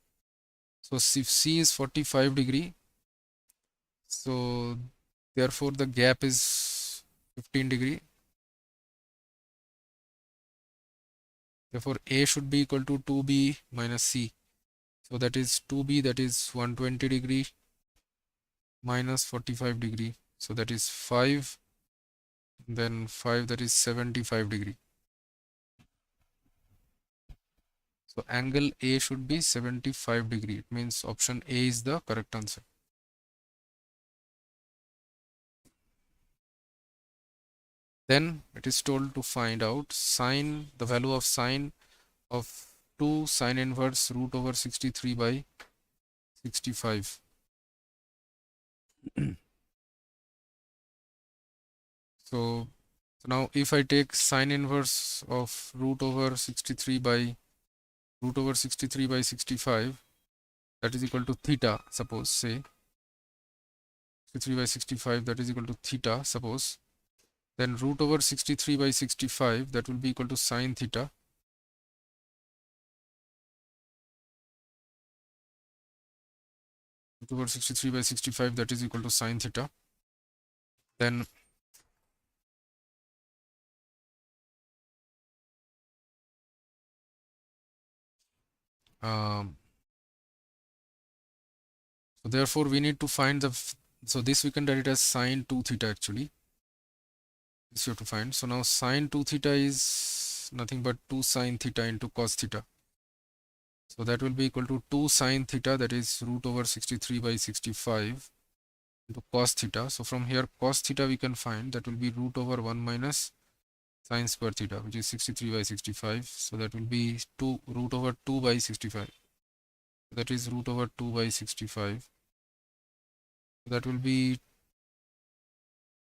So if C is 45 degree, so therefore the gap is 15 degree. Therefore A should be equal to 2B minus C. So that is 2B, that is 120 degree minus 45 degree. So that is 5, then 5, that is 75 degree. So angle A should be 75 degree. It means option A is the correct answer. Then it is told to find out sine, the value of sine of 2 sine inverse root over 63 by 65. So now if I take sine inverse of root over 63 by 65, that is equal to theta, suppose, say 63 by 65, that is equal to theta, suppose, then root over 63 by 65, that will be equal to sine theta. Root over 63 by 65, that is equal to sine theta. Then so therefore we need to find the, so this we can write it as sine 2 theta actually. This you have to find. So now sine 2 theta is nothing but 2 sine theta into cos theta. So that will be equal to 2 sine theta, that is root over 63 by 65 into cos theta. So from here cos theta we can find, that will be root over 1 minus sine square theta, which is 63 by 65. So that will be 2 root over 2 by 65. That is root over 2 by 65. That will be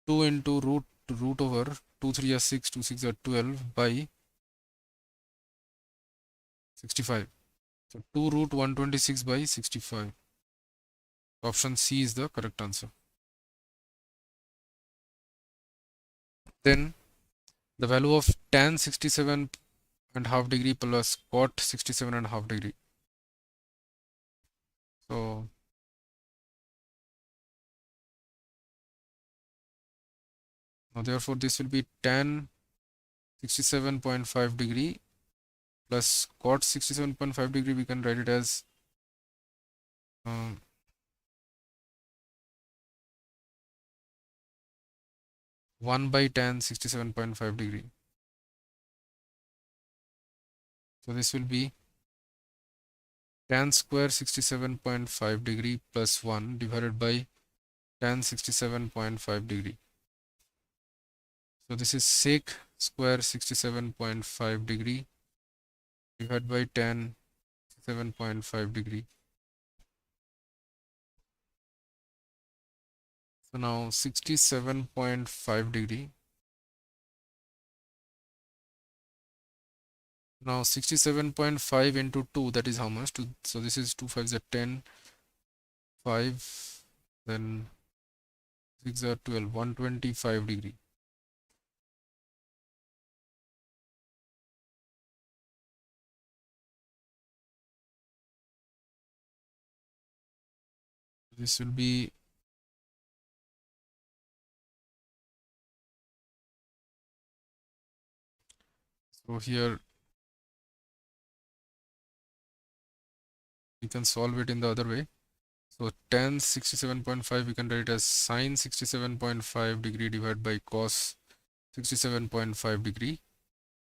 2 into root over 2 3 are 6, 2 6 are 12 by 65. So 2 root 126 by 65. Option C is the correct answer. Then the value of tan 67.5 degree plus cot 67.5 degree. So now therefore this will be tan 67.5 degree plus cot 67.5 degree. We can write it as 1 by tan 67.5 degree. So this will be tan square 67.5 degree plus 1 divided by tan 67.5 degree. So this is sec square 67.5 degree divided by tan 7.5 degree. So now 67.5 degree. Now 67.5 into 2, that is how much? So this is 2 5s are 10, 5, then 6 are 12, 125 degree. This will be so here we can solve it in the other way. So tan 67.5 we can write it as sine 67.5 degree divided by cos 67.5 degree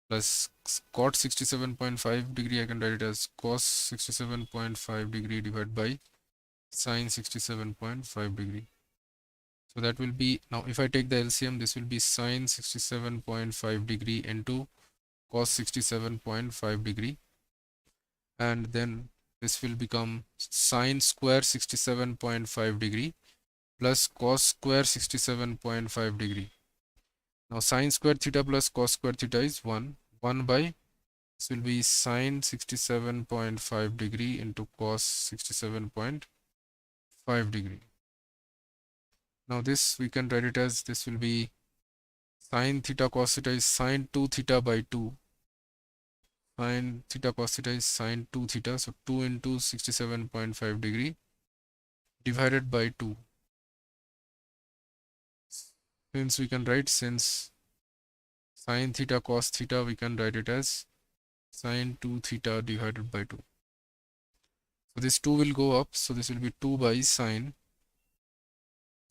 plus cot 67.5 degree. I can write it as cos 67.5 degree divided by sine 67.5 degree. So that will be, now if I take the LCM, this will be sine 67.5 degree into cos 67.5 degree, and then this will become sine square 67.5 degree plus cos square 67.5 degree. Now sine square theta plus cos square theta is 1 by, this will be sine 67.5 degree into cos 67.5 degree. Now this we can write it as, this will be sine theta cos theta is sine 2 theta by 2 Sine theta cos theta is sine 2 theta. So 2 into 67.5 degree divided by 2. Since we can write, since sine theta cos theta, we can write it as sine 2 theta divided by 2. So this 2 will go up. So this will be 2 by sine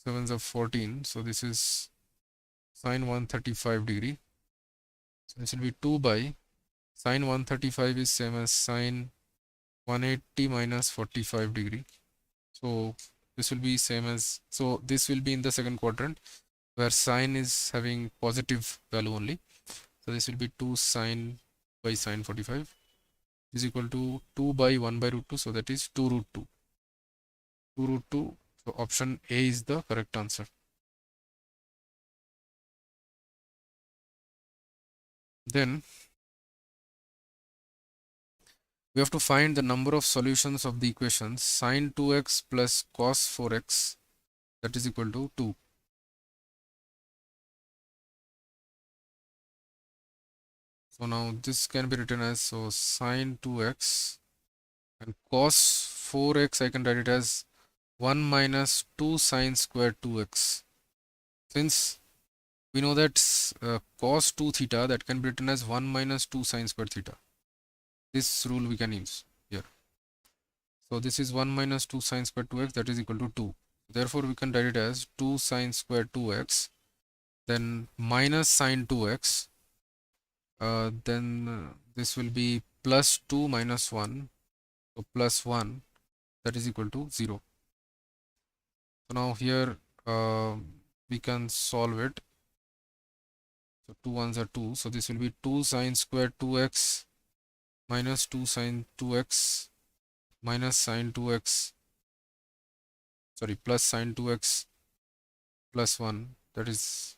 7s of 14. So this is sine 135 degree. So this will be 2 by sine 135 is same as sine 180 minus 45 degree. So this will be same as, so this will be in the second quadrant where sine is having positive value only. So this will be 2 sine by sine 45 is equal to 2 by 1 by root 2. So that is 2 root 2. 2 root 2. So option A is the correct answer. Then we have to find the number of solutions of the equation sine 2x plus cos 4x, that is equal to 2. So now this can be written as, so sine 2x and cos 4x, I can write it as 1 minus 2 sine square 2x. Since we know that cos 2 theta, that can be written as 1 minus 2 sine square theta. This rule we can use here. So this is 1 minus 2 sine square 2x, that is equal to 2. Therefore we can write it as 2 sine square 2x, then minus sine 2x, then this will be plus 2 minus 1, so plus 1, that is equal to 0. So now here we can solve it. So 2 ones are 2, so this will be 2 sine square 2x minus 2 sine 2x minus sine 2x, sorry, plus sine 2x plus 1, that is,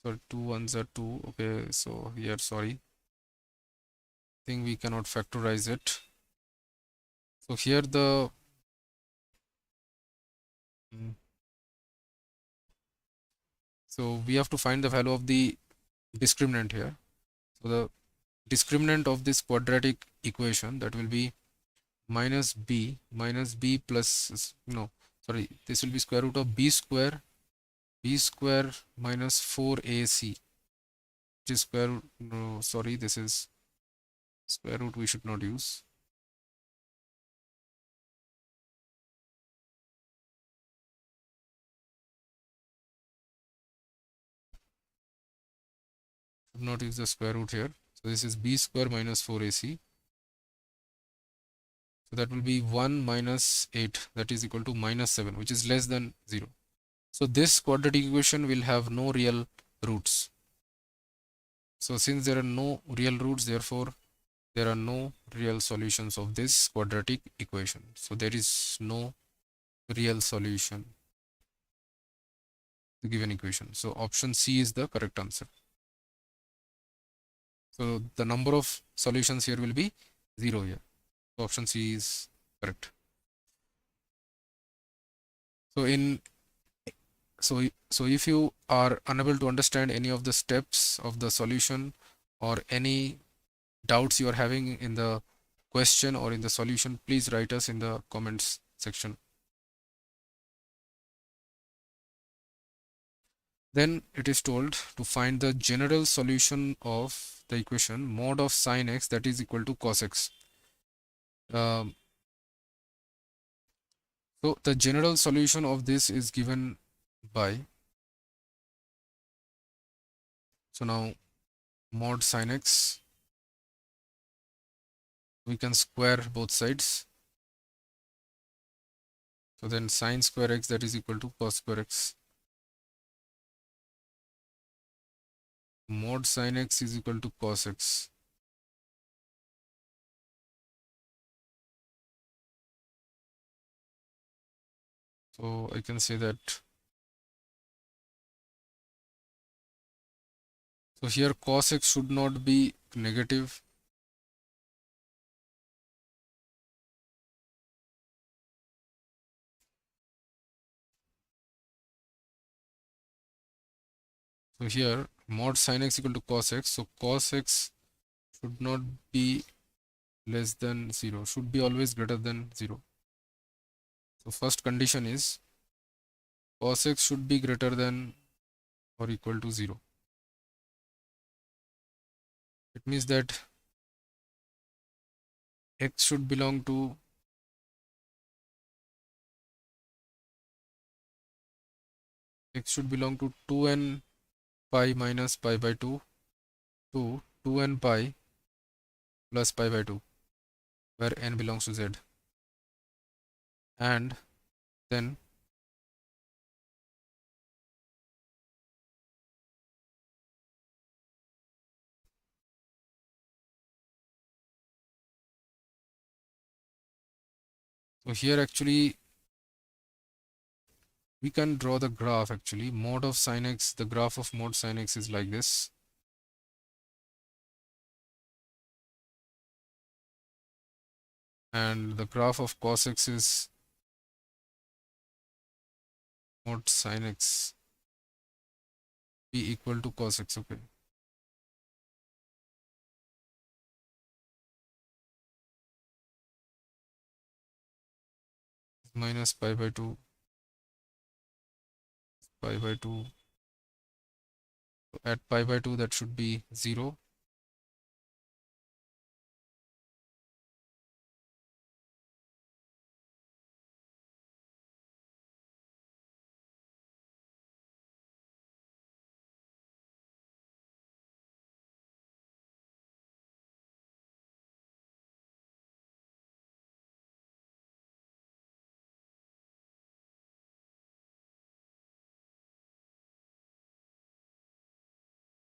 so 2 ones are 2. Okay, so here, sorry, I think we cannot factorize it. So here the so we have to find the value of the discriminant here. So the discriminant of this quadratic equation, that will be minus b plus, no, sorry, this will be square root of b square minus 4ac, which is square root, no, sorry, this is square root, we should not use. Should not use the square root here. So this is b square minus 4ac. So that will be 1 minus 8, that is equal to minus 7, which is less than 0. So this quadratic equation will have no real roots. So since there are no real roots, therefore there are no real solutions of this quadratic equation. So there is no real solution to given equation. So option C is the correct answer. So the number of solutions here will be 0 here. So option C is correct. So if you are unable to understand any of the steps of the solution or any doubts you are having in the question or in the solution, please write us in the comments section. Then it is told to find the general solution of the equation mod of sine x, that is equal to cos x. So the general solution of this is given by, so now mod sine x, we can square both sides. So then sine square x, that is equal to cos square x. Mod sine x is equal to cos x. So I can say that, so here cos x should not be negative. So here mod sine x equal to cos x. So cos x should not be less than 0, should be always greater than 0. So first condition is cos x should be greater than or equal to 0. It means that x should belong to 2n pi minus pi by 2 to 2n pi plus pi by 2, where n belongs to z. And then so here actually we can draw the graph. Actually, mod of sin x, the graph of mod sin x is like this. And the graph of cos x is mod sin x be equal to cos x. Okay. Minus pi by 2, pi by 2. So at pi by 2 that should be 0.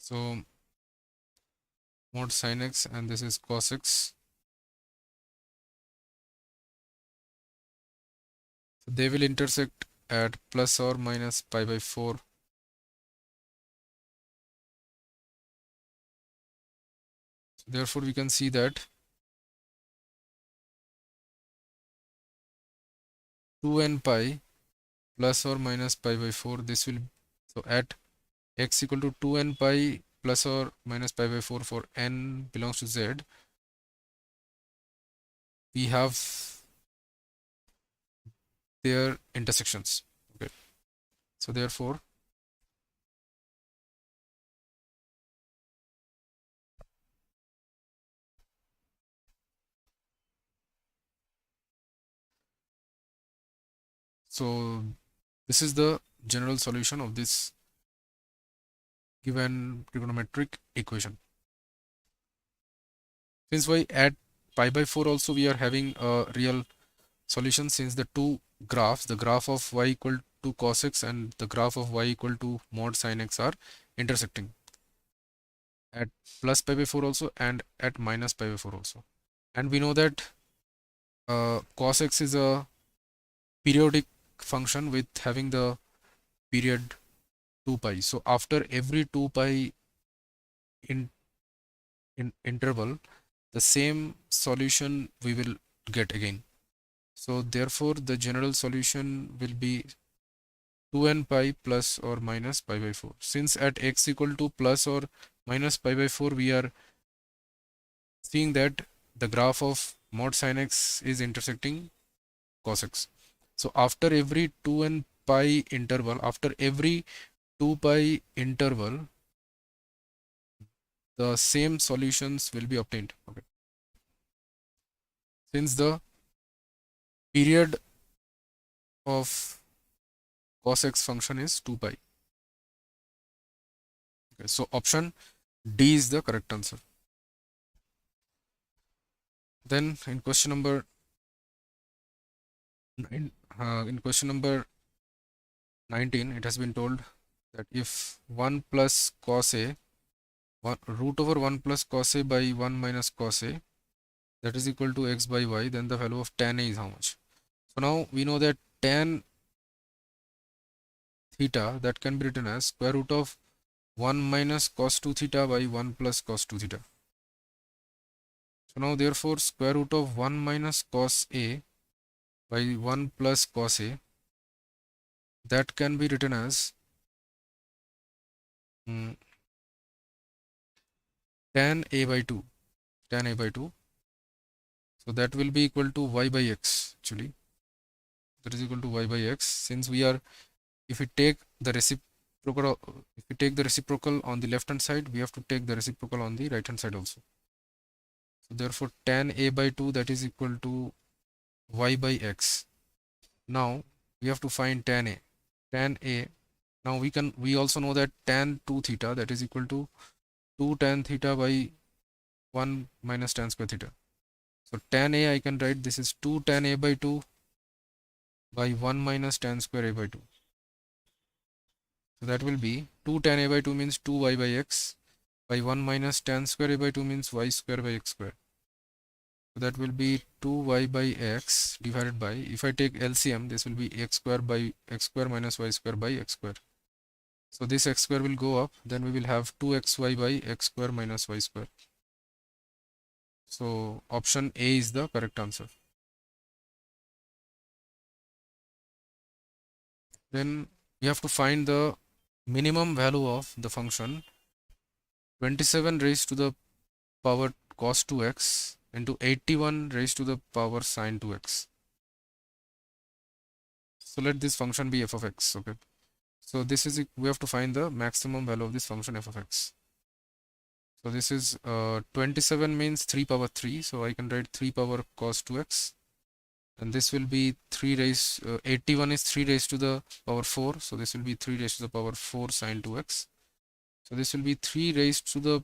So mod sin x and this is cos x. So they will intersect at plus or minus pi by 4. So therefore we can see that 2n pi plus or minus pi by 4, this will, so at x equal to 2n pi plus or minus pi by 4 for n belongs to z, we have their intersections. Okay. So therefore so this is the general solution of this given trigonometric equation. Since why at pi by 4 also we are having a real solution, since the two graphs, the graph of y equal to cos x and the graph of y equal to mod sin x are intersecting at plus pi by 4 also and at minus pi by 4 also. And we know that cos x is a periodic function with having the period 2 pi. So after every 2 pi in interval, the same solution we will get again. So therefore the general solution will be 2n pi plus or minus pi by 4. Since at x equal to plus or minus pi by 4 we are seeing that the graph of mod sin x is intersecting cos x. So after every 2n pi interval, after every 2 pi interval, the same solutions will be obtained. Okay. Since the period of cos x function is 2 pi. Okay, so option D is the correct answer. Then in question number in question number 19, it has been told that if 1 plus cos a, root over 1 plus cos a by 1 minus cos a, that is equal to x by y, then the value of tan a is how much? So now we know that tan theta, that can be written as square root of 1 minus cos 2 theta by 1 plus cos 2 theta. So now therefore square root of 1 minus cos a by 1 plus cos a, that can be written as tan a by 2. tan a by 2. So that will be equal to y by x actually. That is equal to y by x. Since we are, if we take the reciprocal on the left hand side, we have to take the reciprocal on the right hand side also. So therefore tan a by 2, that is equal to y by x. Now we have to find tan a. Tan a. Now we also know that tan 2 theta, that is equal to 2 tan theta by 1 minus tan square theta. So tan a, I can write this is 2 tan a by 2 by 1 minus tan square a by 2. So that will be 2 tan a by 2 means 2y by x by 1 minus tan square a by 2 means y square by x square. So that will be 2y by x divided by, if I take LCM, this will be x square by x square minus y square by x square. So this x square will go up, then we will have 2xy by x square minus y square. So option A is the correct answer. Then we have to find the minimum value of the function 27 raised to the power cos 2x into 81 raised to the power sin 2x. So let this function be f of x. Okay. So this is, we have to find the maximum value of this function f of x. So this is 27 means 3 power 3. So I can write 3 power cos 2x. And this will be 3 raised, 81 is 3 raised to the power 4. So this will be 3 raised to the power 4 sin 2x. So this will be 3 raised to the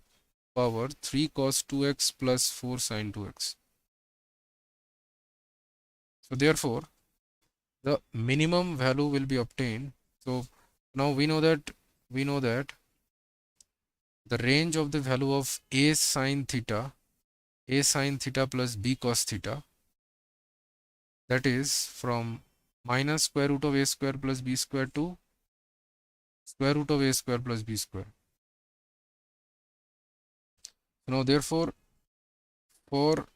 power 3 cos 2x plus 4 sin 2x. So therefore, the minimum value will be obtained. So now we know that the range of the value of a sin theta plus b cos theta, that is from minus square root of a square plus b square to square root of a square plus b square. Now therefore, for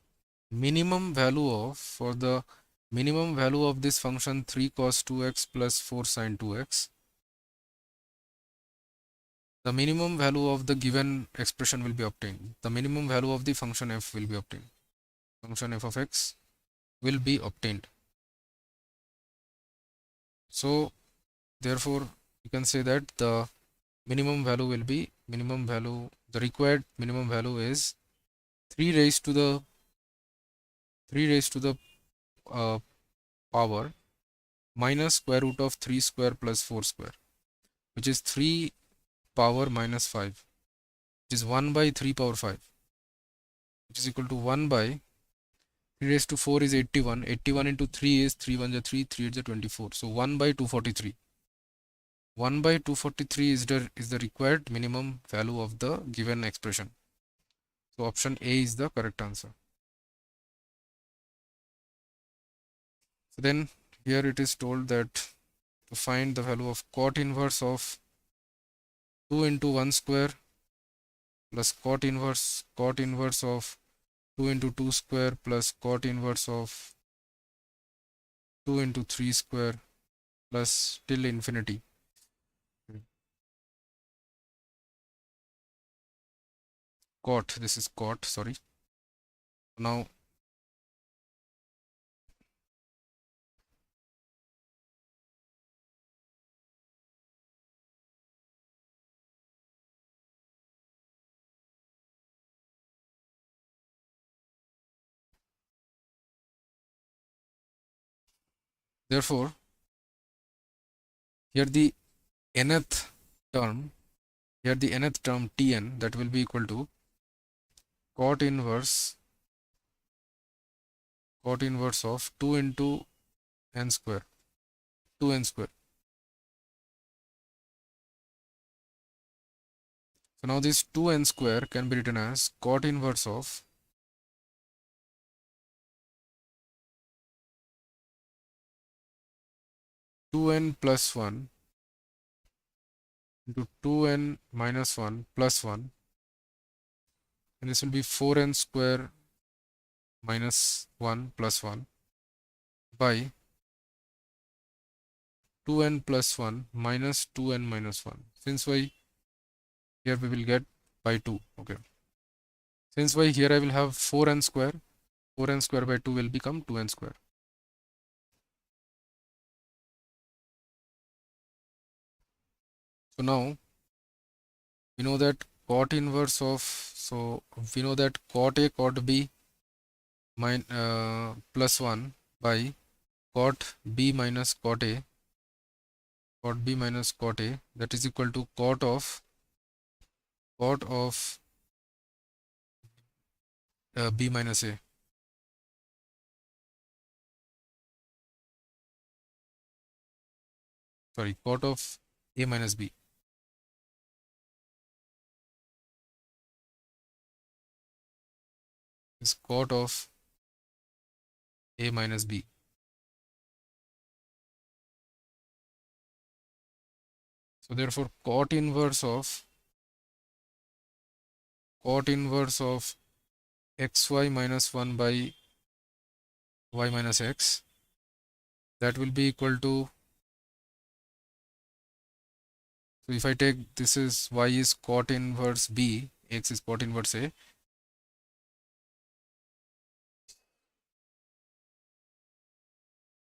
the minimum value of this function 3 cos 2x plus 4 sin 2x, the minimum value of the given expression will be obtained. The minimum value of the function f will be obtained. Function f of x will be obtained. So therefore you can say that the minimum value will be the required minimum value is 3 raised to the power minus square root of 3 square plus 4 square, which is 3 power minus 5, which is 1 by 3 power 5, which is equal to 1 by 3 raised to 4 is 81. 81 into 3 is 3 1 is 3, 3 is 24. So 1 by 243. 1 by 243 is the required minimum value of the given expression. So option A is the correct answer. So then here it is told that to find the value of cot inverse of 2 into 1 square plus cot inverse of 2 into 2 square plus cot inverse of 2 into 3 square plus till infinity. Cot, this is cot, sorry. Now therefore here the nth term Tn, that will be equal to cot inverse of 2 into n square, 2n square. So now this 2n square can be written as cot inverse of 2n plus 1 into 2n minus 1 plus 1, and this will be 4n square minus 1 plus 1 by 2n plus 1 minus 2n minus 1. Since here we will get by 2. Okay. Since y here I will have 4n square, 4n square by 2 will become 2n square. So now we know that cot inverse of, so we know that cot A cot B plus 1 by cot B minus cot A, cot B minus cot A, that is equal to cot of B minus A. Sorry, cot of A minus B. Is cot of A minus B. So therefore cot inverse of xy minus 1 by y minus x, that will be equal to, so if I take this is y is cot inverse B, x is cot inverse A,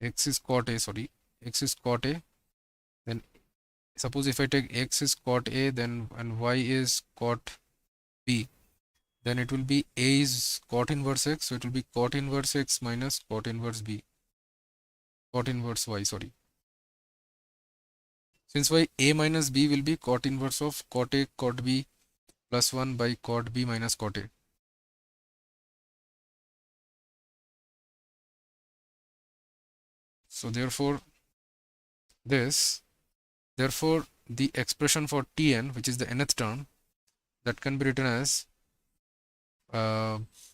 x is cot A, sorry, x is cot A, then suppose if I take x is cot A then and y is cot B, then it will be A is cot inverse x, so it will be cot inverse x minus cot inverse B, cot inverse y, sorry. Since y A minus B will be cot inverse of cot A cot B plus 1 by cot B minus cot A. So therefore the expression for Tn, which is the nth term, that can be written as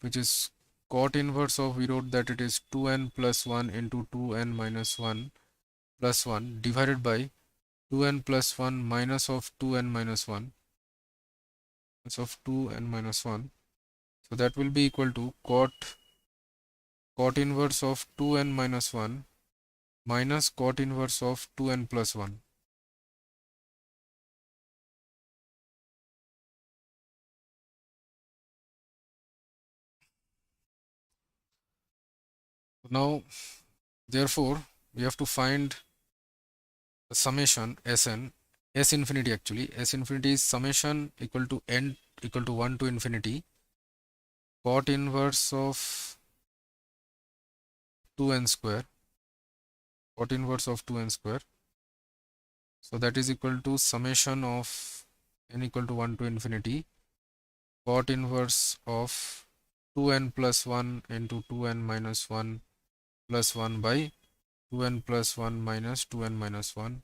which is cot inverse of, we wrote that it is 2n plus 1 into 2n minus 1 plus 1 divided by 2n plus 1 minus of 2n minus 1 of 2n minus 1. So that will be equal to cot inverse of 2n minus 1 minus cot inverse of 2n plus 1. Now therefore we have to find the summation Sn, S infinity actually, S infinity is summation equal to n equal to 1 to infinity cot inverse of 2n square, cot inverse of 2n square. So that is equal to summation of n equal to 1 to infinity cot inverse of 2n plus 1 into 2n minus 1 plus 1 by 2n plus 1 minus 2n minus 1.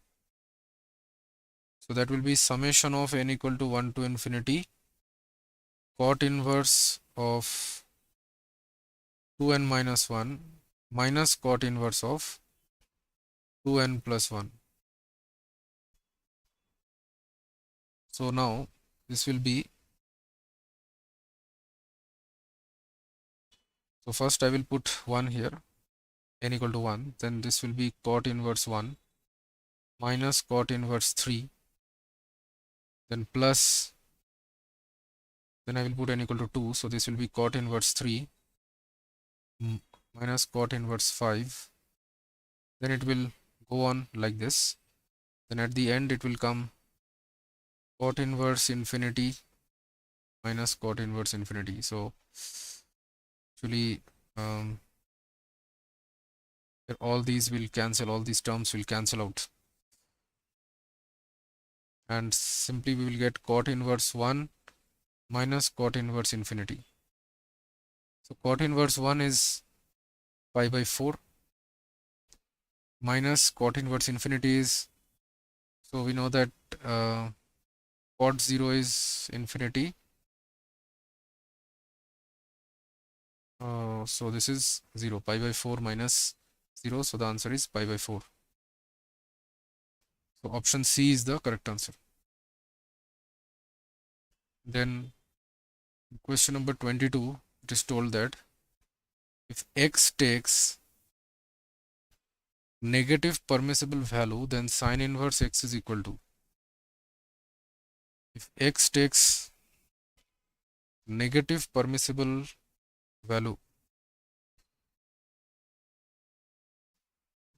So that will be summation of n equal to 1 to infinity cot inverse of 2n minus 1 minus cot inverse of 2n plus 1. So now this will be, so first I will put 1 here, n equal to 1, then this will be cot inverse 1 minus cot inverse 3, then plus, then I will put n equal to 2, so this will be cot inverse 3 minus cot inverse 5, then it will go on like this, then at the end it will come cot inverse infinity minus cot inverse infinity. So actually all these will cancel, all these terms will cancel out, and simply we will get cot inverse 1 minus cot inverse infinity. So cot inverse 1 is pi by 4 minus cot inverse infinity is, so we know that cot 0 is infinity, so this is 0, pi by 4 minus 0, so the answer is pi by 4. So option C is the correct answer. Then question number 22, it is told that if x takes negative permissible value, then sine inverse x is equal to, if x takes negative permissible value,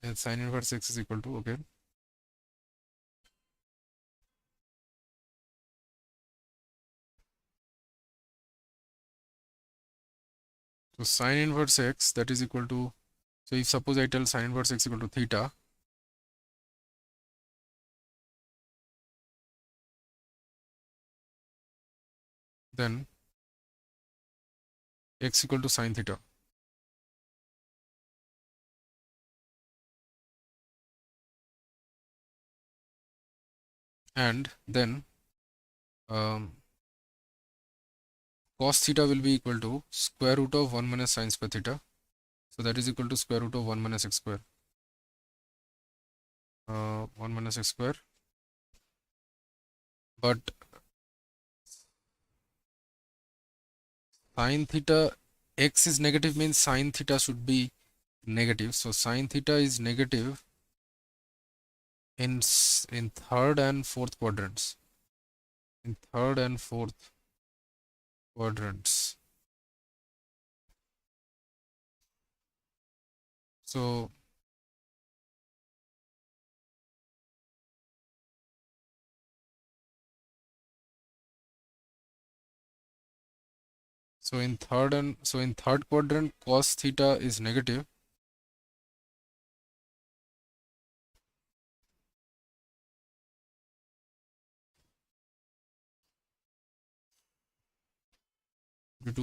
and sin inverse x is equal to, okay, so sin inverse x, that is equal to, so if suppose I tell sin inverse x equal to theta, then x equal to sin theta, and then cos theta will be equal to square root of 1 minus sin square theta, so that is equal to square root of 1 minus x square, 1 minus x square, but sin theta, x is negative means sin theta should be negative, so sin theta is negative in third and fourth quadrants, in third and fourth quadrants. So in third quadrant cos theta is negative,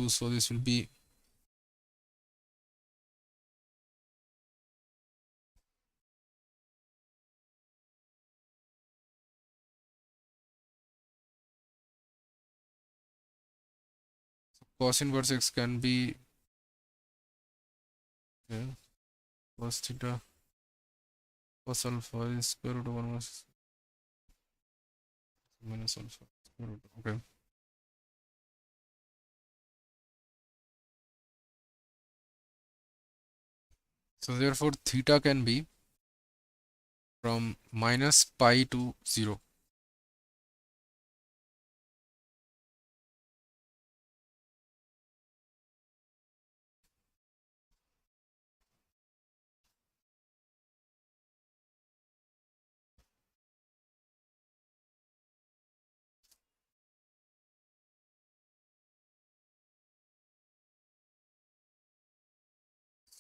so this will be, cos inverse x can be, yeah, cos theta cos alpha is square root of 1 minus alpha square root, okay. So therefore theta can be from minus pi to 0.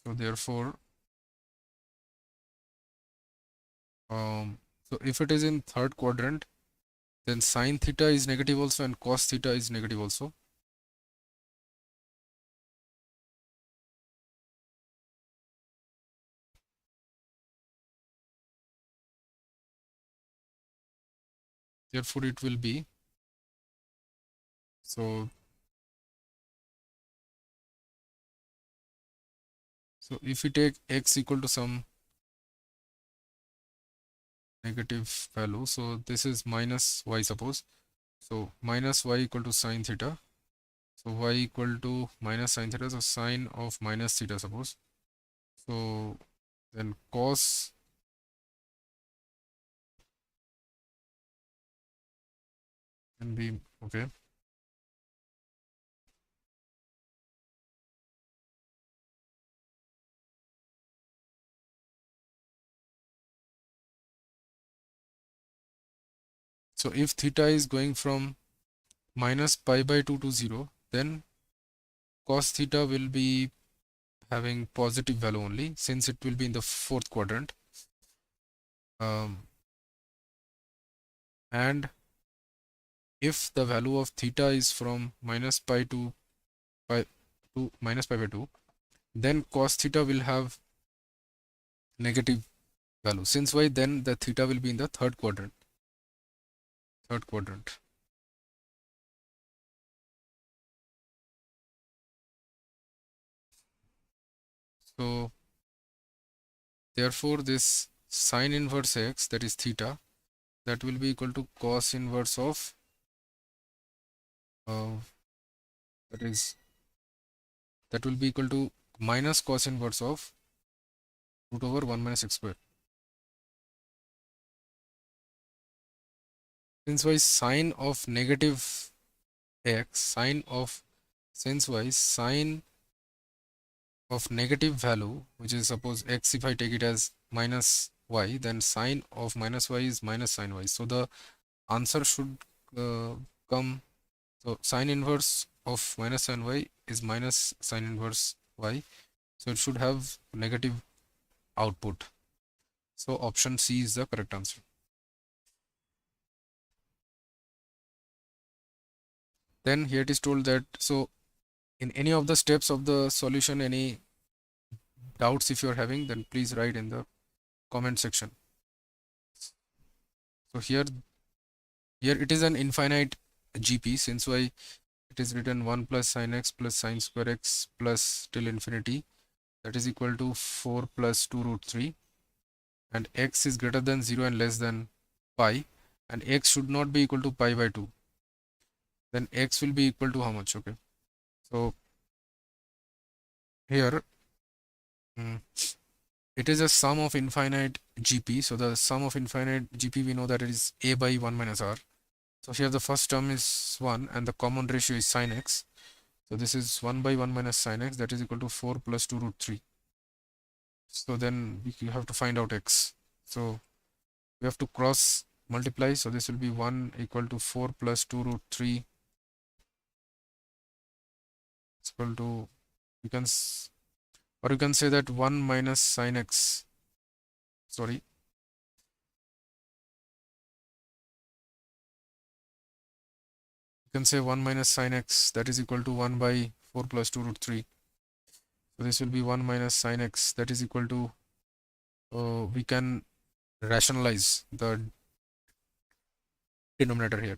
So therefore, so if it is in third quadrant, then sin theta is negative also and cos theta is negative also. Therefore it will be, so if we take x equal to some negative value, so this is minus y, suppose, so minus y equal to sin theta, so y equal to minus sin theta, so sine of minus theta, suppose, so then cos can be, okay, so if theta is going from minus pi by 2 to 0, then cos theta will be having positive value only, since it will be in the fourth quadrant, and if the value of theta is from minus pi to minus pi by 2, then cos theta will have negative value. Since why, then the theta will be in the third quadrant. So therefore this sine inverse x, that is theta, that will be equal to cos inverse of that will be equal to minus cos inverse of root over 1 minus x square. Since why sine of negative x, sine of since y sine of negative value, which is suppose x, if I take it as minus y, then sine of minus y is minus sine y. So the answer should come, so sine inverse of minus sine y is minus sine inverse y. So it should have negative output. So option C is the correct answer. Then here it is told that, so in any of the steps of the solution, any doubts if you are having, then please write in the comment section. So here it is an infinite GP, since y it is written 1 plus sine x plus sine square x plus till infinity, that is equal to 4 plus 2 root 3, and x is greater than 0 and less than pi, and x should not be equal to pi by 2, then x will be equal to how much? Okay, so here it is a sum of infinite GP. So the sum of infinite GP, we know that it is a by 1 minus r. So here the first term is 1 and the common ratio is sine x. So this is 1 by 1 minus sine x, that is equal to 4 plus 2 root 3. So then we have to find out x. So we have to cross multiply. So this will be 1 equal to 4 plus 2 root 3 is equal to, you can say that 1 minus sine x, sorry, you can say 1 minus sine x, that is equal to 1 by 4 plus 2 root 3. So this will be 1 minus sine x, that is equal to, we can rationalize the denominator here.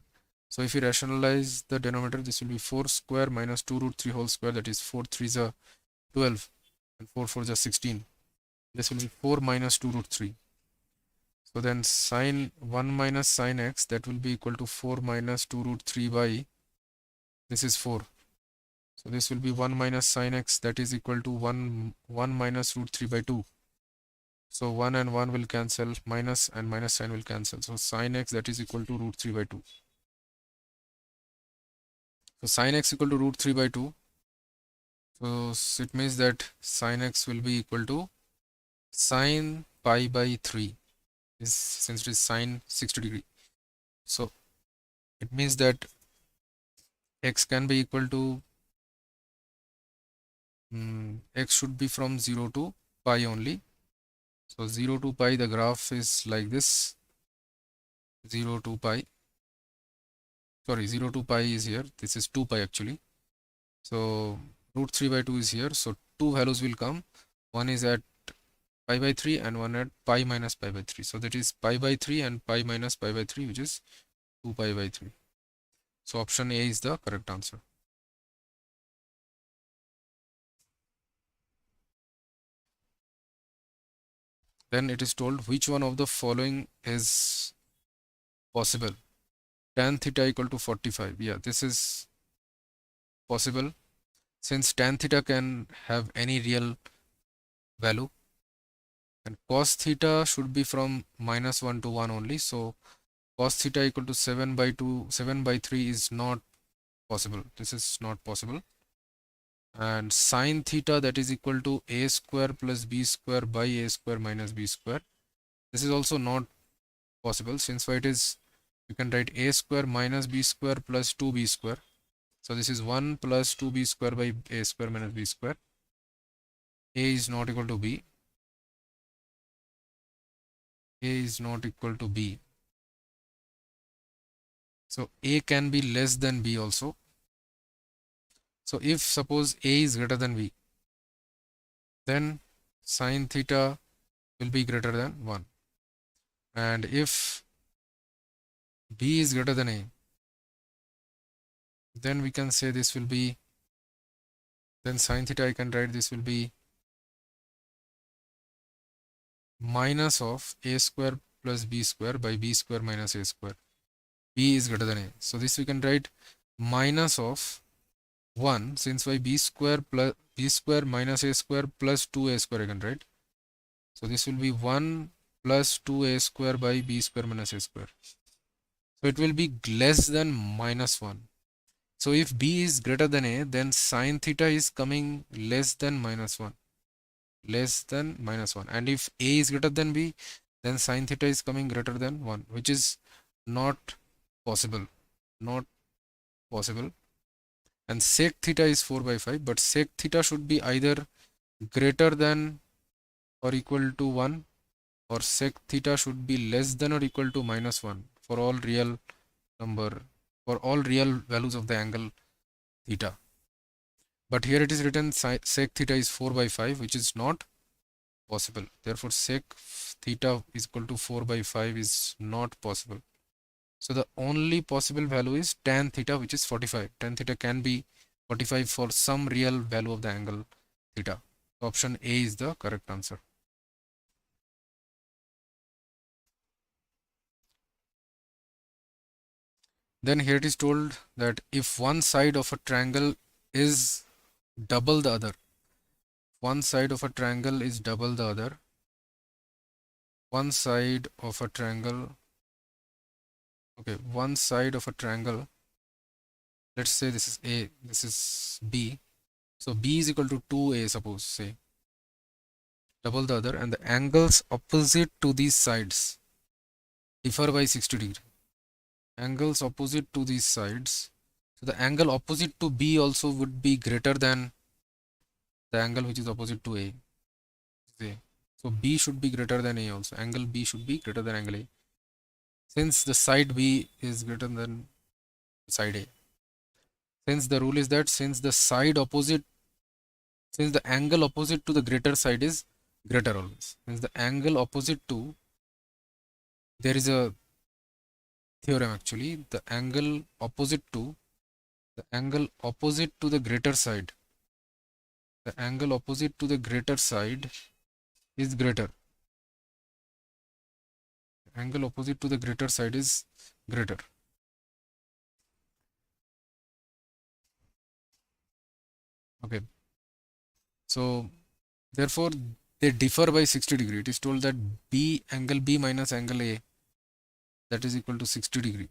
So if you rationalize the denominator, this will be 4 square minus 2 root 3 whole square, that is 4 3s are 12 and 4 4s are 16. This will be 4 minus 2 root 3. So then sine 1 minus sine x, that will be equal to 4 minus 2 root 3 by, this is 4. So this will be 1 minus sine x, that is equal to 1 minus root 3 by 2. So 1 and 1 will cancel, minus and minus sign will cancel. So sine x, that is equal to root 3 by 2. So sine x equal to root 3 by 2. So it means that sine x will be equal to sine pi by 3. Since it is sine 60 degree. So it means that x can be equal to, x should be from 0 to pi only. So 0 to pi, the graph is like this. 0 to pi, sorry, 0 to pi is here. This is 2 pi actually. So root 3 by 2 is here. So two values will come. One is at pi by 3 and one at pi minus pi by 3. So that is pi by 3 and pi minus pi by 3, which is 2 pi by 3. So option A is the correct answer. Then it is told which one of the following is possible. Tan theta equal to 45. Yeah, this is possible since tan theta can have any real value, and cos theta should be from minus 1 to 1 only. So cos theta equal to 7 by 2, 7 by 3 is not possible. This is not possible. And sine theta, that is equal to a square plus b square by a square minus b square. This is also not possible, since it is, you can write a square minus b square plus 2b square. So this is 1 plus 2b square by a square minus b square. A is not equal to b. A is not equal to b. So a can be less than b also. So if suppose a is greater than b, then sine theta will be greater than 1. And if b is greater than a, then we can say this will be, then sine theta I can write this will be minus of a square plus b square by b square minus a square. B is greater than a. So this we can write minus of 1, since by b square plus b square minus a square plus 2a square I can write. So this will be 1 plus 2a square by b square minus a square. So it will be less than minus 1. So if b is greater than a, then sine theta is coming less than minus 1. Less than minus 1. And if a is greater than b, then sine theta is coming greater than 1, which is not possible. Not possible. And sec theta is 4 by 5, but sec theta should be either greater than or equal to 1, or sec theta should be less than or equal to minus 1 for all real number, for all real values of the angle theta. But here it is written sec theta is 4 by 5, which is not possible. Therefore, sec theta is equal to 4 by 5 is not possible. So the only possible value is tan theta, which is 45. Tan theta can be 45 for some real value of the angle theta. Option A is the correct answer. Then here it is told that if one side of a triangle is double the other, one side of a triangle is double the other, one side of a triangle, okay, one side of a triangle, let's say this is A, this is B, so B is equal to 2A, suppose, say, double the other, and the angles opposite to these sides differ by 60 degree. Angles opposite to these sides, so the angle opposite to B also would be greater than the angle which is opposite to A. So B should be greater than A also. Angle B should be greater than angle A. Since the side B is greater than side A. Since the rule is that since the angle opposite to the greater side is greater always. Since the angle opposite to, there is a theorem actually, the angle opposite to the greater side, the angle opposite to the greater side is greater. Angle opposite to the greater side is greater. Okay. So therefore they differ by 60 degree. It is told that angle B minus angle A, that is equal to 60 degree.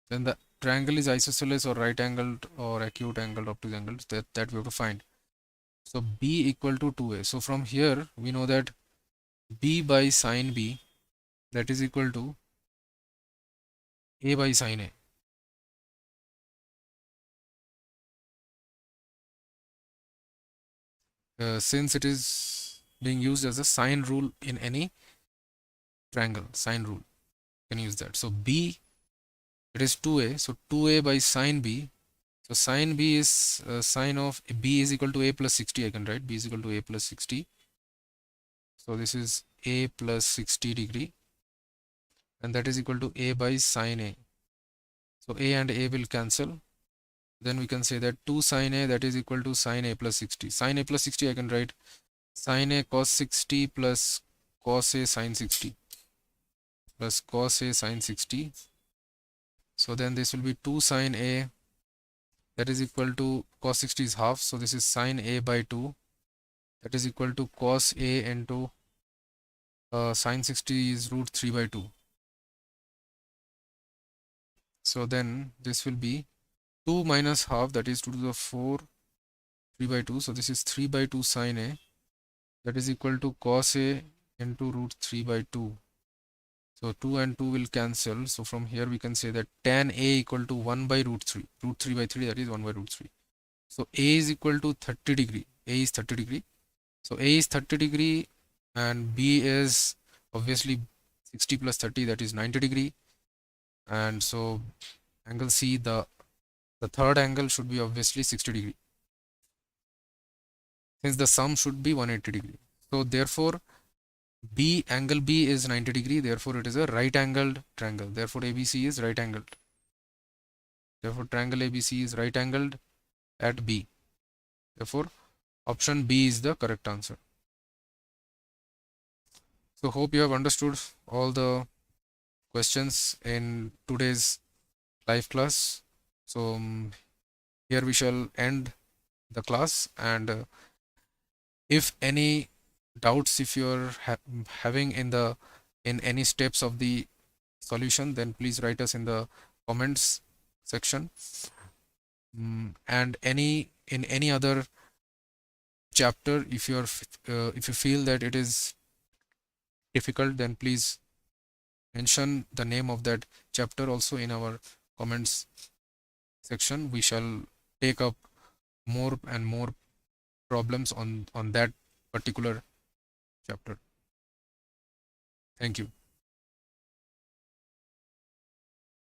Then the triangle is isosceles or right angled or acute angled obtuse angled, that we have to find. So B equal to 2A. So from here we know that B by sine B, that is equal to A by sine A. Since it is being used as a sine rule in any triangle, sine rule, you can use that. So B, it is 2A, so 2A by sine B. So sine B is sine of B is equal to A plus 60. I can write B is equal to A plus 60. So this is A plus 60 degree, and that is equal to A by sine A. So A and A will cancel. Then we can say that 2 sine A, that is equal to sine A plus 60. Sine A plus 60 I can write sine A cos 60 plus cos A sine 60 plus cos A sine 60. So then this will be 2 sine A, that is equal to cos 60 is half, so this is sine A by 2, that is equal to cos A into sine 60 is root 3 by 2. So then this will be 2 minus half, that is 2 to the 4, 3 by 2. So this is 3 by 2 sine A, that is equal to cos A into root 3 by 2. So 2 and 2 will cancel. So from here we can say that tan A equal to 1 by root 3. Root 3 by 3, that is 1 by root 3. So A is equal to 30 degree. A is 30 degree. So A is 30 degree and B is obviously 60 plus 30, that is 90 degree. And so angle C, the third angle should be obviously 60 degree, since the sum should be 180 degree. So therefore angle B is 90 degree, therefore it is a right angled triangle. Therefore ABC is right angled. Therefore triangle ABC is right angled at B. Therefore option B is the correct answer. So hope you have understood all the questions in today's live class. So here we shall end the class, and if any doubts, if you are having in any steps of the solution, then please write us in the comments section. And in any other chapter, if if you feel that it is difficult, then please mention the name of that chapter also in our comments section. We shall take up more and more problems on that particular chapter. Thank you.